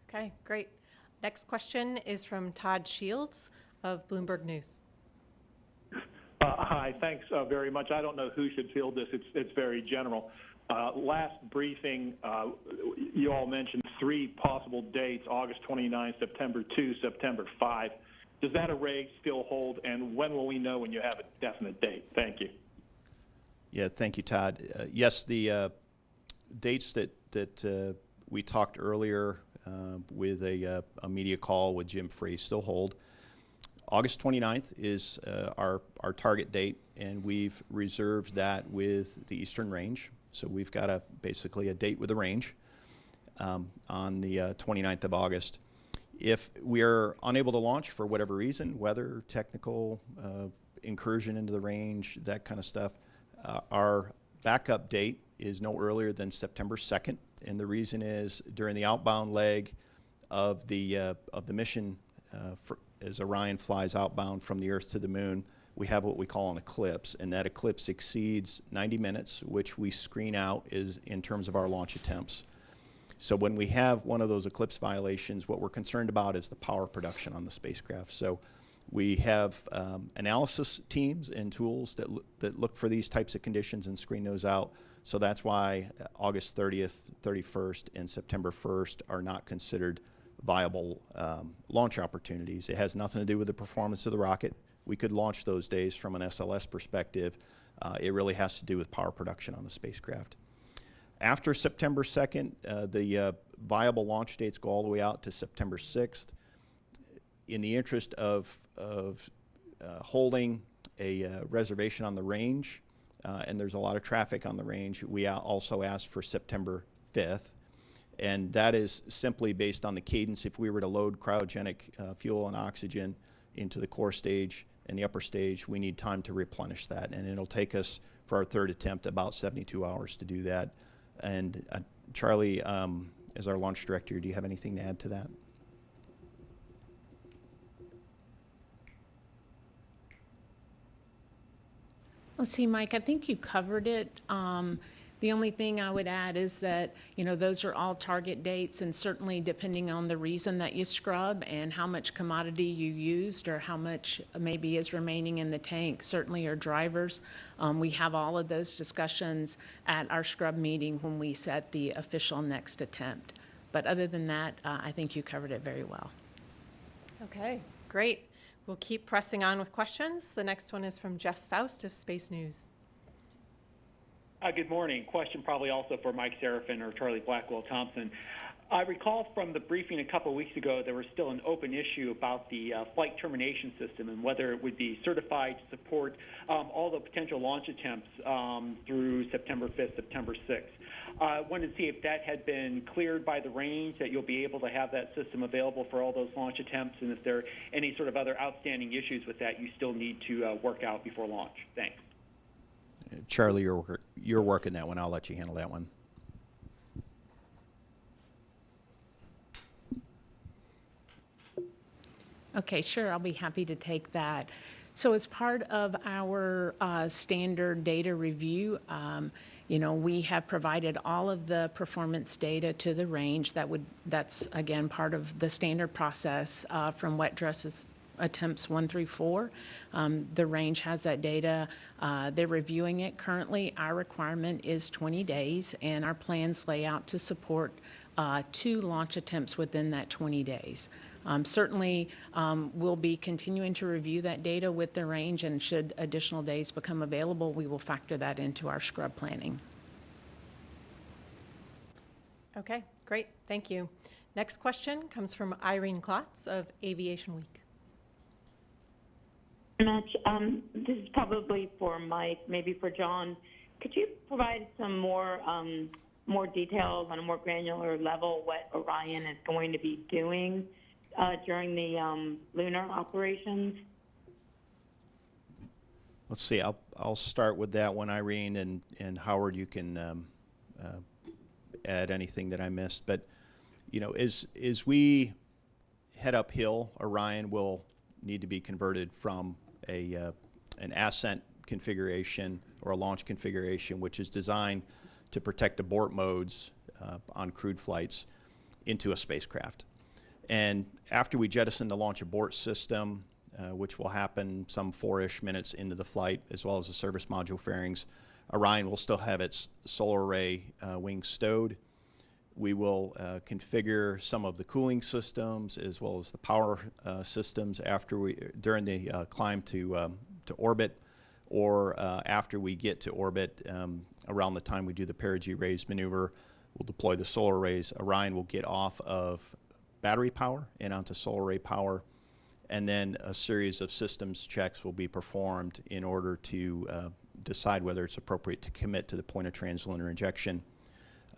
Okay, great. Next question is from Todd Shields of Bloomberg News. Hi, thanks very much. I don't know who should field this. It's very general. Last briefing, you all mentioned 3 possible dates: August 29, September 2, September 5. Does that array still hold, and when will we know when you have a definite date? Thank you. Yeah, thank you, Todd. Yes, the dates that we talked earlier with a media call with Jim Free still hold. August 29th is our target date, and we've reserved that with the Eastern Range. So we've got basically a date with the range on the 29th of August. If we are unable to launch for whatever reason, weather, technical, incursion into the range, that kind of stuff, our backup date is no earlier than September 2nd. And the reason is during the outbound leg of the mission, as Orion flies outbound from the Earth to the Moon, we have what we call an eclipse, and that eclipse exceeds 90 minutes, which we screen out in terms of our launch attempts. So when we have one of those eclipse violations, what we're concerned about is the power production on the spacecraft. So we have analysis teams and tools that look for these types of conditions and screen those out. So that's why August 30th, 31st, and September 1st are not considered viable launch opportunities. It has nothing to do with the performance of the rocket. We could launch those days from an SLS perspective. It really has to do with power production on the spacecraft. After September 2nd, the viable launch dates go all the way out to September 6th. In the interest of holding a reservation on the range, and there's a lot of traffic on the range, we also asked for September 5th. And that is simply based on the cadence. If we were to load cryogenic fuel and oxygen into the core stage and the upper stage, we need time to replenish that. And it'll take us, for our third attempt, about 72 hours to do that. And Charlie, as our launch director, do you have anything to add to that? Let's see, Mike, I think you covered it. The only thing I would add is that, those are all target dates, and certainly depending on the reason that you scrub and how much commodity you used or how much maybe is remaining in the tank, certainly are drivers. We have all of those discussions at our scrub meeting when we set the official next attempt. But other than that, I think you covered it very well. Okay, great. We'll keep pressing on with questions. The next one is from Jeff Faust of Space News. Good morning. Question probably also for Mike Serafin or Charlie Blackwell-Thompson. I recall from the briefing a couple of weeks ago there was still an open issue about the flight termination system and whether it would be certified to support all the potential launch attempts through September 5th, September 6th. I wanted to see if that had been cleared by the range, that you'll be able to have that system available for all those launch attempts, and if there are any sort of other outstanding issues with that you still need to work out before launch. Thanks. Charlie, you're working that one. I'll let you handle that one. Okay, sure. I'll be happy to take that. So as part of our standard data review, we have provided all of the performance data to the range. That's again part of the standard process from wet dresses attempts 1 through 4. The range has that data. They're reviewing it currently. Our requirement is 20 days, and our plans lay out to support 2 launch attempts within that 20 days. Certainly, we'll be continuing to review that data with the range, and should additional days become available, we will factor that into our scrub planning. Okay, great. Thank you. Next question comes from Irene Klotz of Aviation Week. Much. This is probably for Mike, maybe for John. Could you provide some more details on a more granular level what Orion is going to be doing during the lunar operations? Let's see. I'll start with that one, Irene, and Howard, you can add anything that I missed. But as we head uphill, Orion will need to be converted from an ascent configuration or a launch configuration, which is designed to protect abort modes on crewed flights, into a spacecraft. And after we jettison the launch abort system, which will happen some 4-ish minutes into the flight, as well as the service module fairings, Orion will still have its solar array wings stowed. We will configure some of the cooling systems as well as the power systems during the climb to orbit, or after we get to orbit. Around the time we do the perigee raise maneuver, we'll deploy the solar arrays. Orion will get off of battery power and onto solar array power, and then a series of systems checks will be performed in order to decide whether it's appropriate to commit to the point of translunar injection.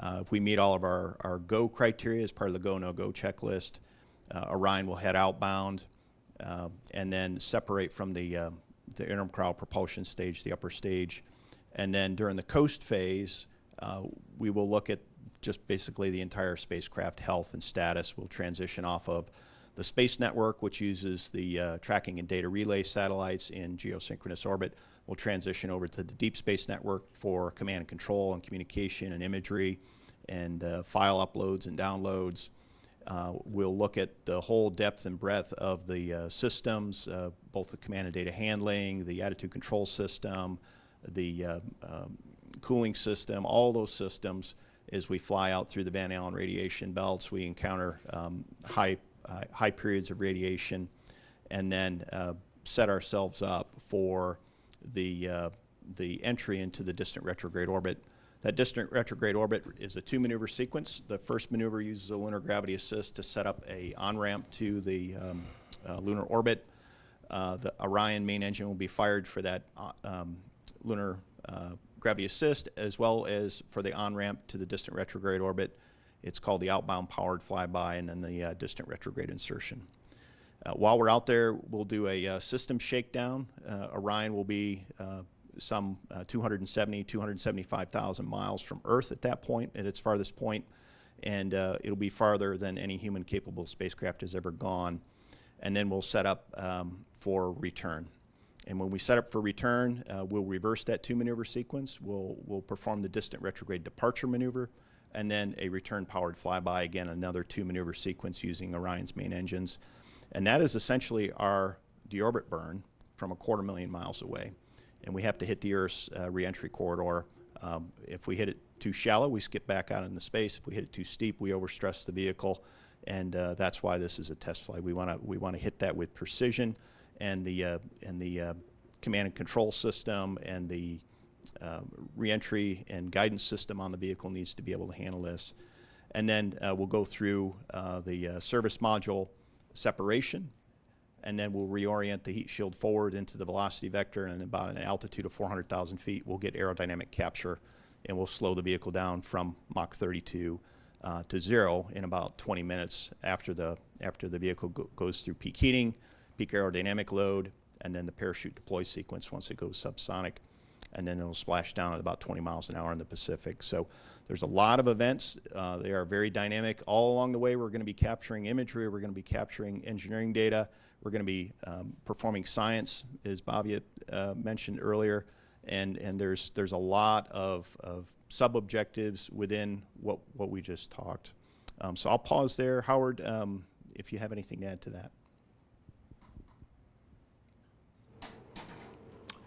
If we meet all of our go criteria as part of the go, no-go checklist, Orion will head outbound and then separate from the interim cryo propulsion stage, the upper stage. And then during the coast phase, we will look at just basically the entire spacecraft health and status. We'll transition off of the space network, which uses the tracking and data relay satellites in geosynchronous orbit. We'll transition over to the deep space network for command and control and communication and imagery and file uploads and downloads. We'll look at the whole depth and breadth of the systems, both the command and data handling, the attitude control system, the cooling system, all those systems. As we fly out through the Van Allen radiation belts, we encounter high periods of radiation, and then set ourselves up for the entry into the distant retrograde orbit. That distant retrograde orbit is a 2-maneuver sequence. The first maneuver uses a lunar gravity assist to set up a on-ramp to the lunar orbit. The Orion main engine will be fired for that lunar gravity assist, as well as for the on-ramp to the distant retrograde orbit. It's called the outbound powered flyby, and then the distant retrograde insertion. While we're out there, we'll do a system shakedown. Orion will be some 275,000 miles from Earth at that point, at its farthest point, and it'll be farther than any human-capable spacecraft has ever gone. And then we'll set up for return. And when we set up for return, we'll reverse that 2-maneuver sequence. We'll perform the distant retrograde departure maneuver, and then a return-powered flyby, again, another 2-maneuver sequence using Orion's main engines. And that is essentially our deorbit burn from 250,000 miles away. And we have to hit the Earth's reentry corridor. If we hit it too shallow, we skip back out into space. If we hit it too steep, we overstress the vehicle. And that's why this is a test flight. We want to hit that with precision, and the command and control system and the reentry and guidance system on the vehicle needs to be able to handle this. And then we'll go through the service module separation, and then we'll reorient the heat shield forward into the velocity vector, and about an altitude of 400,000 feet, we'll get aerodynamic capture, and we'll slow the vehicle down from Mach 32 to 0 in about 20 minutes after the vehicle goes through peak heating, peak aerodynamic load, and then the parachute deploy sequence once it goes subsonic, and then it'll splash down at about 20 miles an hour in the Pacific. So there's a lot of events. They are very dynamic. All along the way, we're going to be capturing imagery. We're going to be capturing engineering data. We're going to be performing science, as Bobby mentioned earlier. And there's a lot of sub-objectives within what we just talked. So I'll pause there. Howard, if you have anything to add to that.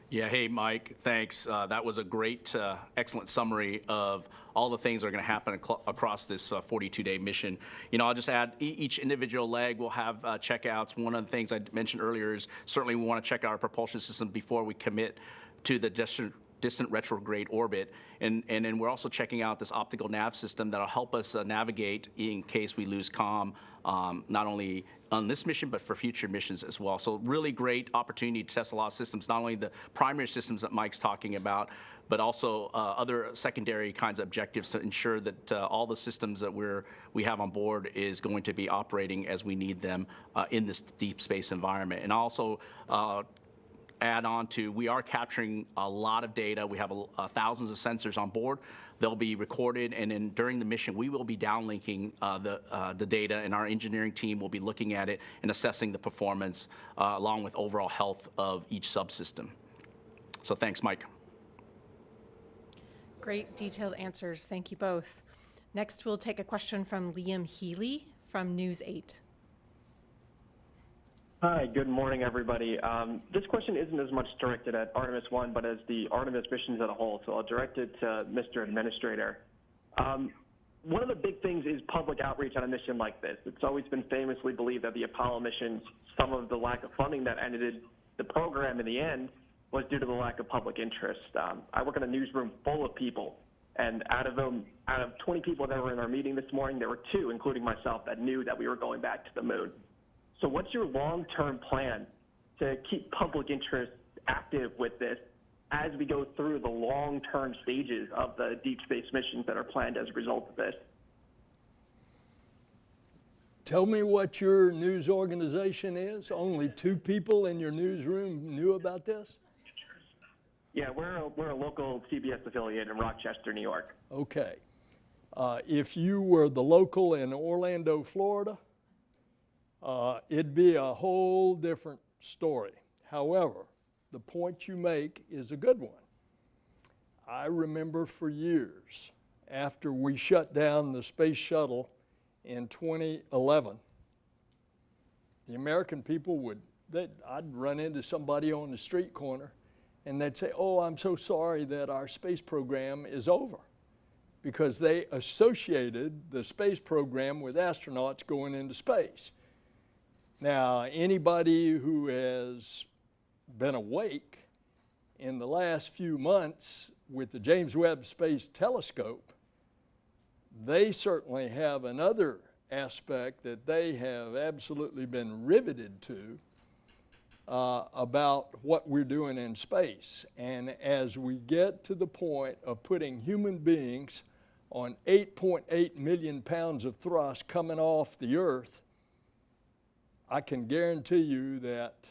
Yeah, hey, Mike, thanks. That was a great, excellent summary of all the things that are going to happen across this 42-day mission. You know, I'll just add each individual leg will have checkouts. One of the things I mentioned earlier is certainly we want to check out our propulsion system before we commit to the distant retrograde orbit. And then we're also checking out this optical nav system that'll help us navigate in case we lose comm, not only on this mission, but for future missions as well. So really great opportunity to test a lot of systems, not only the primary systems that Mike's talking about, but also other secondary kinds of objectives to ensure that all the systems that we have on board is going to be operating as we need them in this deep space environment. And also add on to, we are capturing a lot of data. We have thousands of sensors on board. They'll be recorded, and then during the mission, we will be downlinking the data, and our engineering team will be looking at it and assessing the performance along with overall health of each subsystem. So thanks, Mike. Great detailed answers. Thank you both. Next, we'll take a question from Liam Healy from News 8. Hi, good morning, everybody. This question isn't as much directed at Artemis 1, but as the Artemis missions as a whole, so I'll direct it to Mr. Administrator. One of the big things is public outreach on a mission like this. It's always been famously believed that the Apollo missions, some of the lack of funding that ended the program in the end was due to the lack of public interest. I work in a newsroom full of people, and out of 20 people that were in our meeting this morning, there were 2, including myself, that knew that we were going back to the moon. So what's your long-term plan to keep public interest active with this as we go through the long-term stages of the deep space missions that are planned as a result of this? Tell me what your news organization is. Only 2 people in your newsroom knew about this? Yeah, we're a local CBS affiliate in Rochester, New York. Okay. If you were the local in Orlando, Florida, it'd be a whole different story. However, the point you make is a good one. I remember for years, after we shut down the space shuttle in 2011, the American people I'd run into somebody on the street corner and they'd say, "Oh, I'm so sorry that our space program is over," because they associated the space program with astronauts going into space. Now, anybody who has been awake in the last few months with the James Webb Space Telescope, they certainly have another aspect that they have absolutely been riveted to about what we're doing in space. And as we get to the point of putting human beings on 8.8 million pounds of thrust coming off the Earth, I can guarantee you that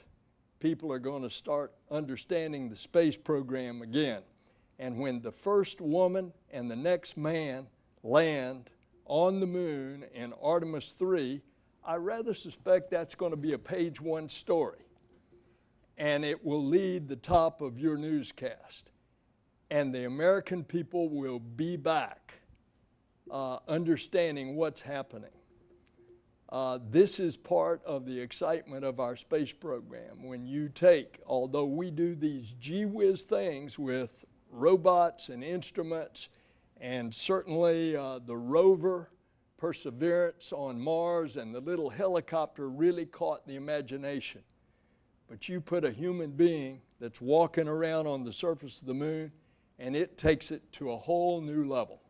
people are going to start understanding the space program again. And when the first woman and the next man land on the moon in Artemis 3, I rather suspect that's going to be a page 1 story. And it will lead the top of your newscast. And the American people will be back understanding what's happening. This is part of the excitement of our space program. When you take, although we do these gee-whiz things with robots and instruments, and certainly the rover Perseverance on Mars and the little helicopter really caught the imagination. But you put a human being that's walking around on the surface of the moon, and it takes it to a whole new level.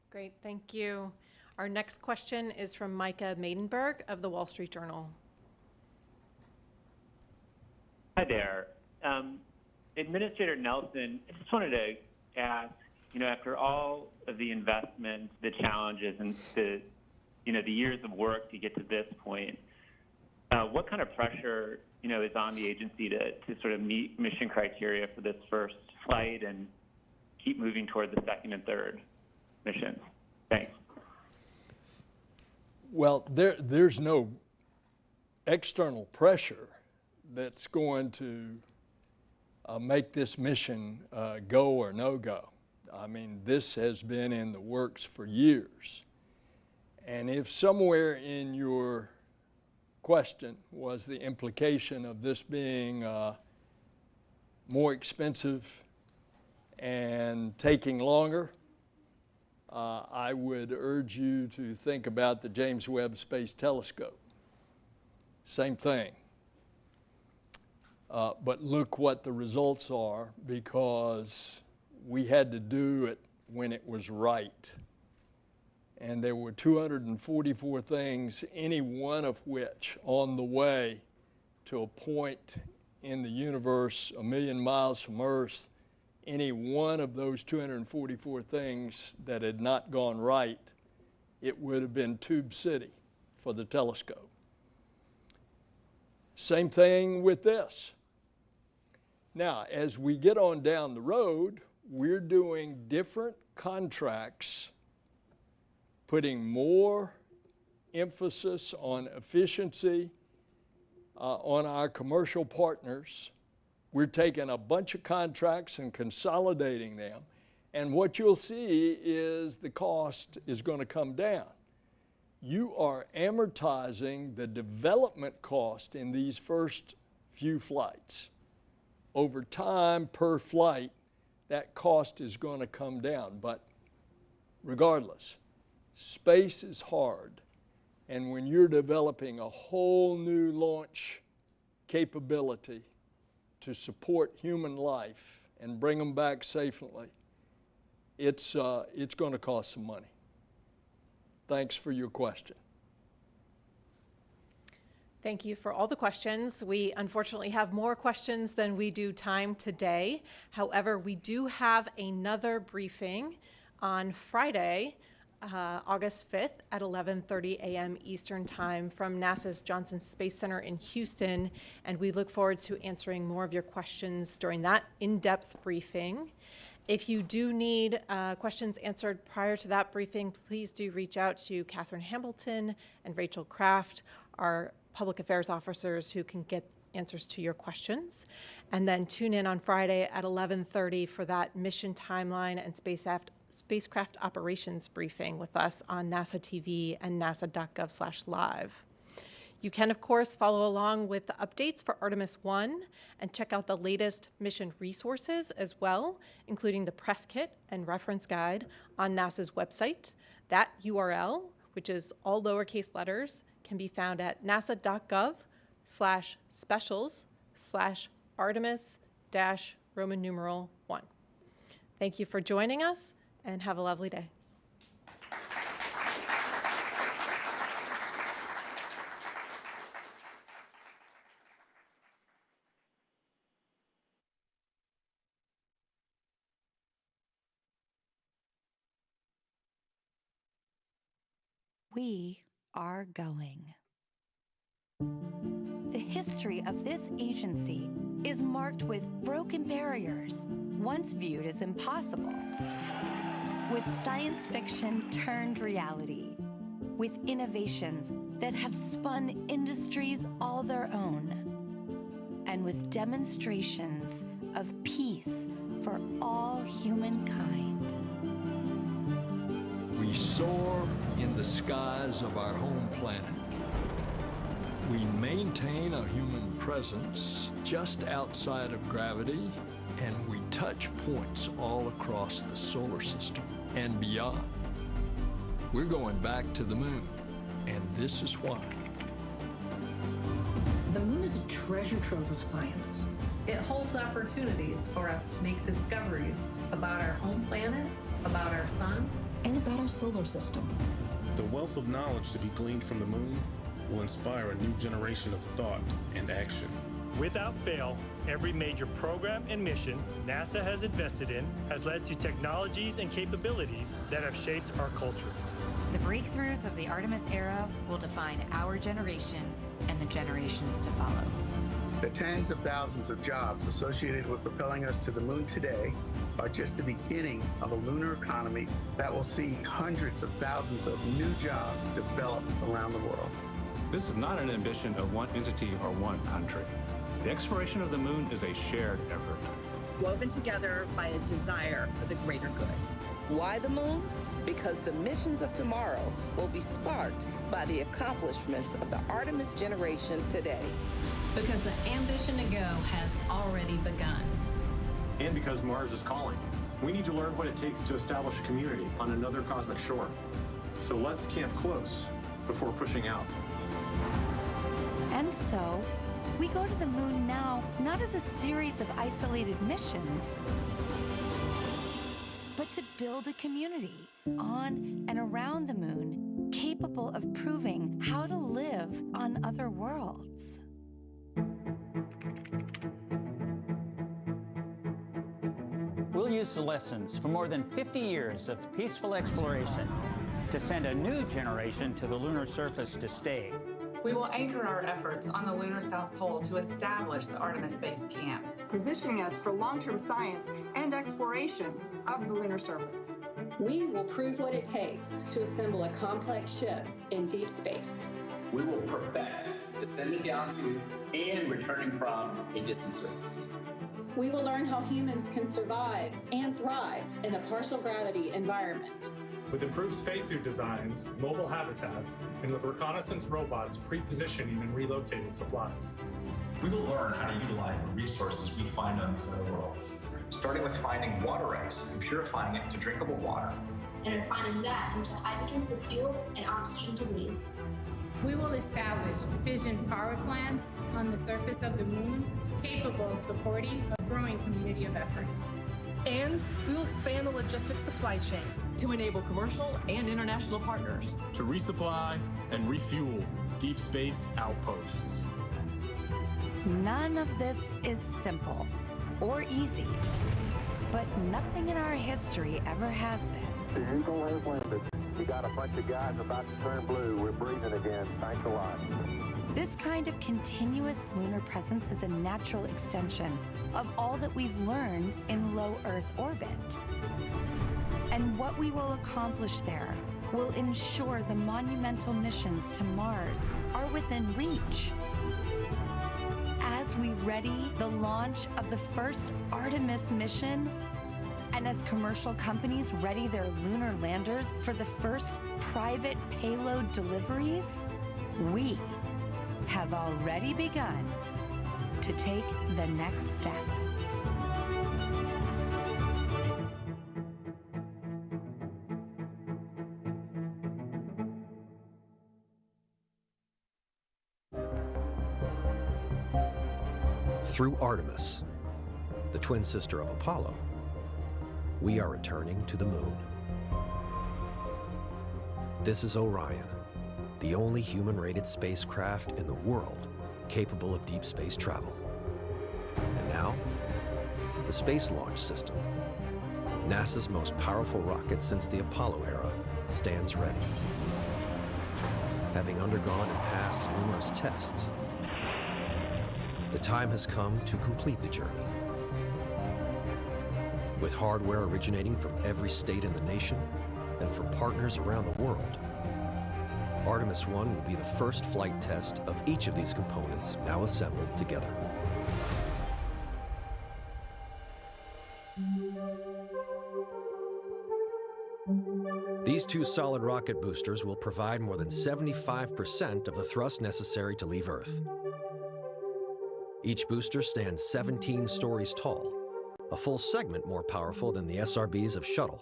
Great, thank you. Our next question is from Micah Maidenberg of the Wall Street Journal. Hi there. Administrator Nelson, I just wanted to ask, after all of the investments, the challenges, and the years of work to get to this point, what kind of pressure, is on the agency to sort of meet mission criteria for this first flight and keep moving toward the second and third missions? Thanks. Well, there's no external pressure that's going to make this mission go or no go. I mean, this has been in the works for years. And if somewhere in your question was the implication of this being more expensive and taking longer, I would urge you to think about the James Webb Space Telescope. Same thing. But look what the results are, because we had to do it when it was right. And there were 244 things, any one of which on the way to a point in the universe 1 million miles from Earth, any one of those 244 things that had not gone right, it would have been Tube City for the telescope. Same thing with this. Now, as we get on down the road, we're doing different contracts, putting more emphasis on efficiency on our commercial partners. We're taking a bunch of contracts and consolidating them. And what you'll see is the cost is going to come down. you are amortizing the development cost in these first few flights. Over time, per flight, that cost is going to come down. But regardless, space is hard. And when you're developing a whole new launch capability to support human life and bring them back safely, it's going to cost some money. Thanks for your question. Thank you for all the questions. We unfortunately have more questions than we do time today. However, we do have another briefing on Friday, August 5th at 11:30 a.m. Eastern Time from NASA's Johnson Space Center in Houston, and we look forward to answering more of your questions during that in-depth briefing. If you do need questions answered prior to that briefing, please do reach out to Catherine Hamilton and Rachel Kraft, our public affairs officers who can get answers to your questions. And then tune in on Friday at 11:30 for that mission timeline and spacecraft operations briefing with us on NASA TV and nasa.gov/live. You can, of course, follow along with the updates for Artemis 1 and check out the latest mission resources as well, including the press kit and reference guide on NASA's website. That URL, which is all lowercase letters, can be found at nasa.gov/specials/Artemis-Roman numeral 1. Thank you for joining us and have a lovely day. We are going. The history of this agency is marked with broken barriers, once viewed as impossible, with science fiction turned reality, with innovations that have spun industries all their own, and with demonstrations of peace for all humankind. We soar in the skies of our home planet. We maintain a human presence just outside of gravity, and we touch points all across the solar system and beyond. We're going back to the moon, and this is why. The moon is a treasure trove of science. It holds opportunities for us to make discoveries about our home planet, about our sun, and about our solar system. The wealth of knowledge to be gleaned from the moon will inspire a new generation of thought and action. Without fail, every major program and mission NASA has invested in has led to technologies and capabilities that have shaped our culture. The breakthroughs of the Artemis era will define our generation and the generations to follow. The tens of thousands of jobs associated with propelling us to the moon today are just the beginning of a lunar economy that will see hundreds of thousands of new jobs develop around the world. This is not an ambition of one entity or one country. The exploration of the moon is a shared effort, woven together by a desire for the greater good. Why the moon? Because the missions of tomorrow will be sparked by the accomplishments of the Artemis generation today. Because the ambition to go has already begun. And because Mars is calling. We need to learn what it takes to establish a community on another cosmic shore. So let's camp close before pushing out. And so, we go to the moon now, not as a series of isolated missions, but to build a community on and around the moon capable of proving how to live on other worlds. We'll use the lessons from more than 50 years of peaceful exploration to send a new generation to the lunar surface to stay. We will anchor our efforts on the lunar South Pole to establish the Artemis Base Camp, positioning us for long-term science and exploration of the lunar surface. We will prove what it takes to assemble a complex ship in deep space. We will perfect descending down to and returning from a distant surface. We will learn how humans can survive and thrive in a partial gravity environment. With improved spacesuit designs, mobile habitats, and with reconnaissance robots pre-positioning and relocating supplies. We will learn how to utilize the resources we find on these other worlds, starting with finding water ice and purifying it into drinkable water. And refining that into hydrogen for fuel and oxygen to breathe. We will establish fission power plants on the surface of the moon, capable of supporting a growing community of efforts. And we will expand the logistics supply chain to enable commercial and international partners to resupply and refuel deep space outposts. None of this is simple or easy, but nothing in our history ever has been. The Eagle has landed. You got a bunch of guys about to turn blue. We're breathing again. Thanks a lot. This kind of continuous lunar presence is a natural extension of all that we've learned in low Earth orbit. And what we will accomplish there will ensure the monumental missions to Mars are within reach. As we ready the launch of the first Artemis mission, and as commercial companies ready their lunar landers for the first private payload deliveries, we have already begun to take the next step. Through Artemis, the twin sister of Apollo, we are returning to the moon. This is Orion, the only human-rated spacecraft in the world capable of deep space travel. And now, the Space Launch System, NASA's most powerful rocket since the Apollo era, stands ready. Having undergone and passed numerous tests, the time has come to complete the journey. With hardware originating from every state in the nation and from partners around the world, Artemis 1 will be the first flight test of each of these components now assembled together. These two solid rocket boosters will provide more than 75% of the thrust necessary to leave Earth. Each booster stands 17 stories tall, a full segment more powerful than the SRBs of Shuttle.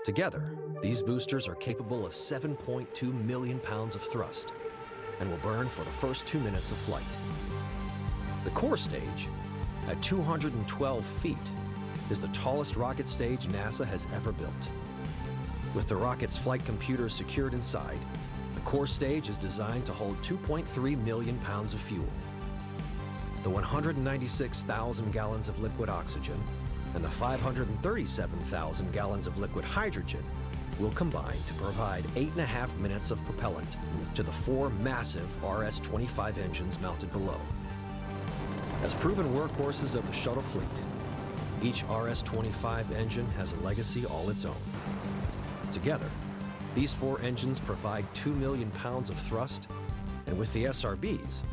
Together, these boosters are capable of 7.2 million pounds of thrust and will burn for the first 2 minutes of flight. The core stage, at 212 feet, is the tallest rocket stage NASA has ever built. With the rocket's flight computers secured inside, the core stage is designed to hold 2.3 million pounds of fuel. The 196,000 gallons of liquid oxygen and the 537,000 gallons of liquid hydrogen will combine to provide 8.5 minutes of propellant to the 4 massive RS-25 engines mounted below. As proven workhorses of the shuttle fleet, each RS-25 engine has a legacy all its own. Together, these 4 engines provide 2 million pounds of thrust, and with the SRBs,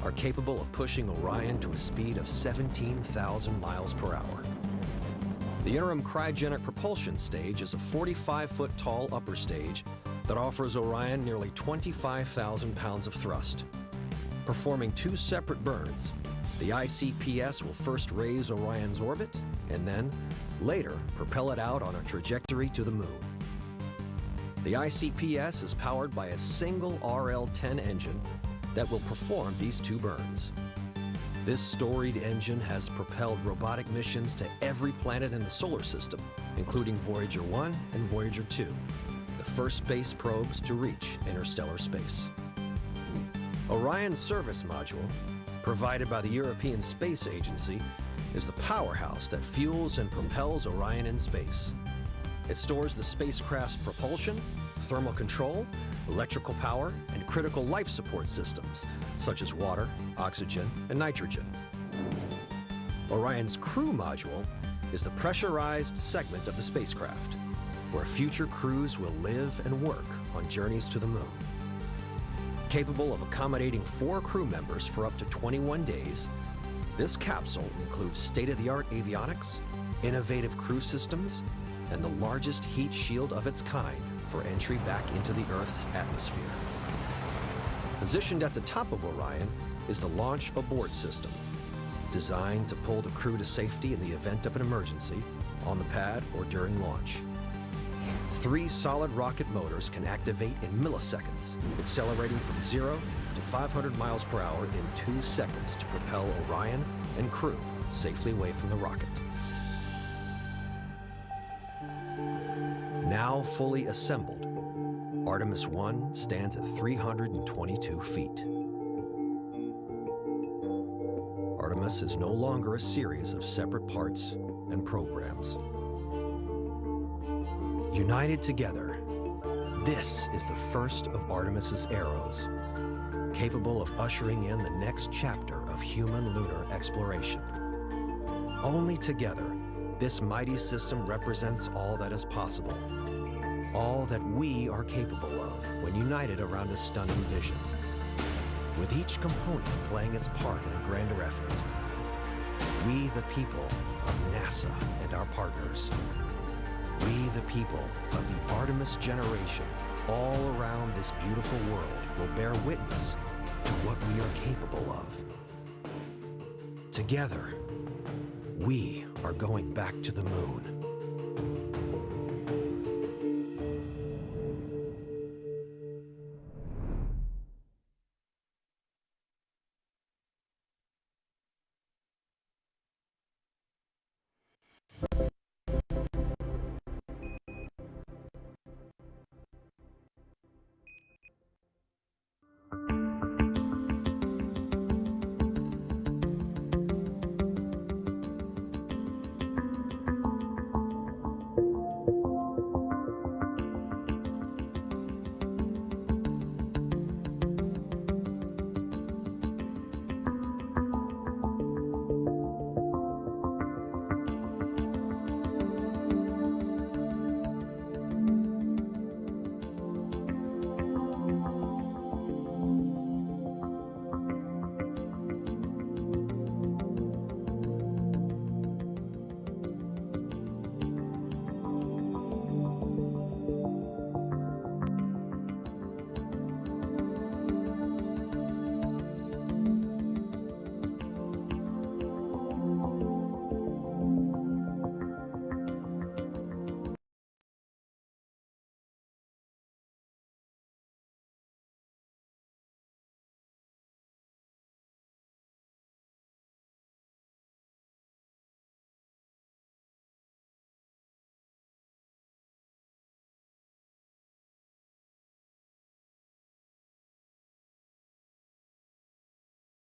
are capable of pushing Orion to a speed of 17,000 miles per hour. The interim cryogenic propulsion stage is a 45-foot tall upper stage that offers Orion nearly 25,000 pounds of thrust. Performing 2 separate burns, the ICPS will first raise Orion's orbit and then, later, propel it out on a trajectory to the moon. The ICPS is powered by a single RL-10 engine that will perform these 2 burns. This storied engine has propelled robotic missions to every planet in the solar system, including Voyager 1 and Voyager 2, the first space probes to reach interstellar space. Orion's service module, provided by the European Space Agency, is the powerhouse that fuels and propels Orion in space. It stores the spacecraft's propulsion, thermal control, electrical power, and critical life support systems, such as water, oxygen, and nitrogen. Orion's crew module is the pressurized segment of the spacecraft, where future crews will live and work on journeys to the moon. Capable of accommodating 4 crew members for up to 21 days, this capsule includes state-of-the-art avionics, innovative crew systems, and the largest heat shield of its kind for entry back into the Earth's atmosphere. Positioned at the top of Orion is the Launch Abort System, designed to pull the crew to safety in the event of an emergency, on the pad or during launch. 3 solid rocket motors can activate in milliseconds, accelerating from 0 to 500 miles per hour in 2 seconds to propel Orion and crew safely away from the rocket. Now fully assembled, Artemis 1 stands at 322 feet. Artemis is no longer a series of separate parts and programs. United together, this is the first of Artemis's arrows, capable of ushering in the next chapter of human lunar exploration. Only together, this mighty system represents all that is possible, all that we are capable of when united around a stunning vision, with each component playing its part in a grander effort. We, the people of NASA and our partners, we, the people of the Artemis generation, all around this beautiful world, will bear witness to what we are capable of. Together, we are going back to the moon.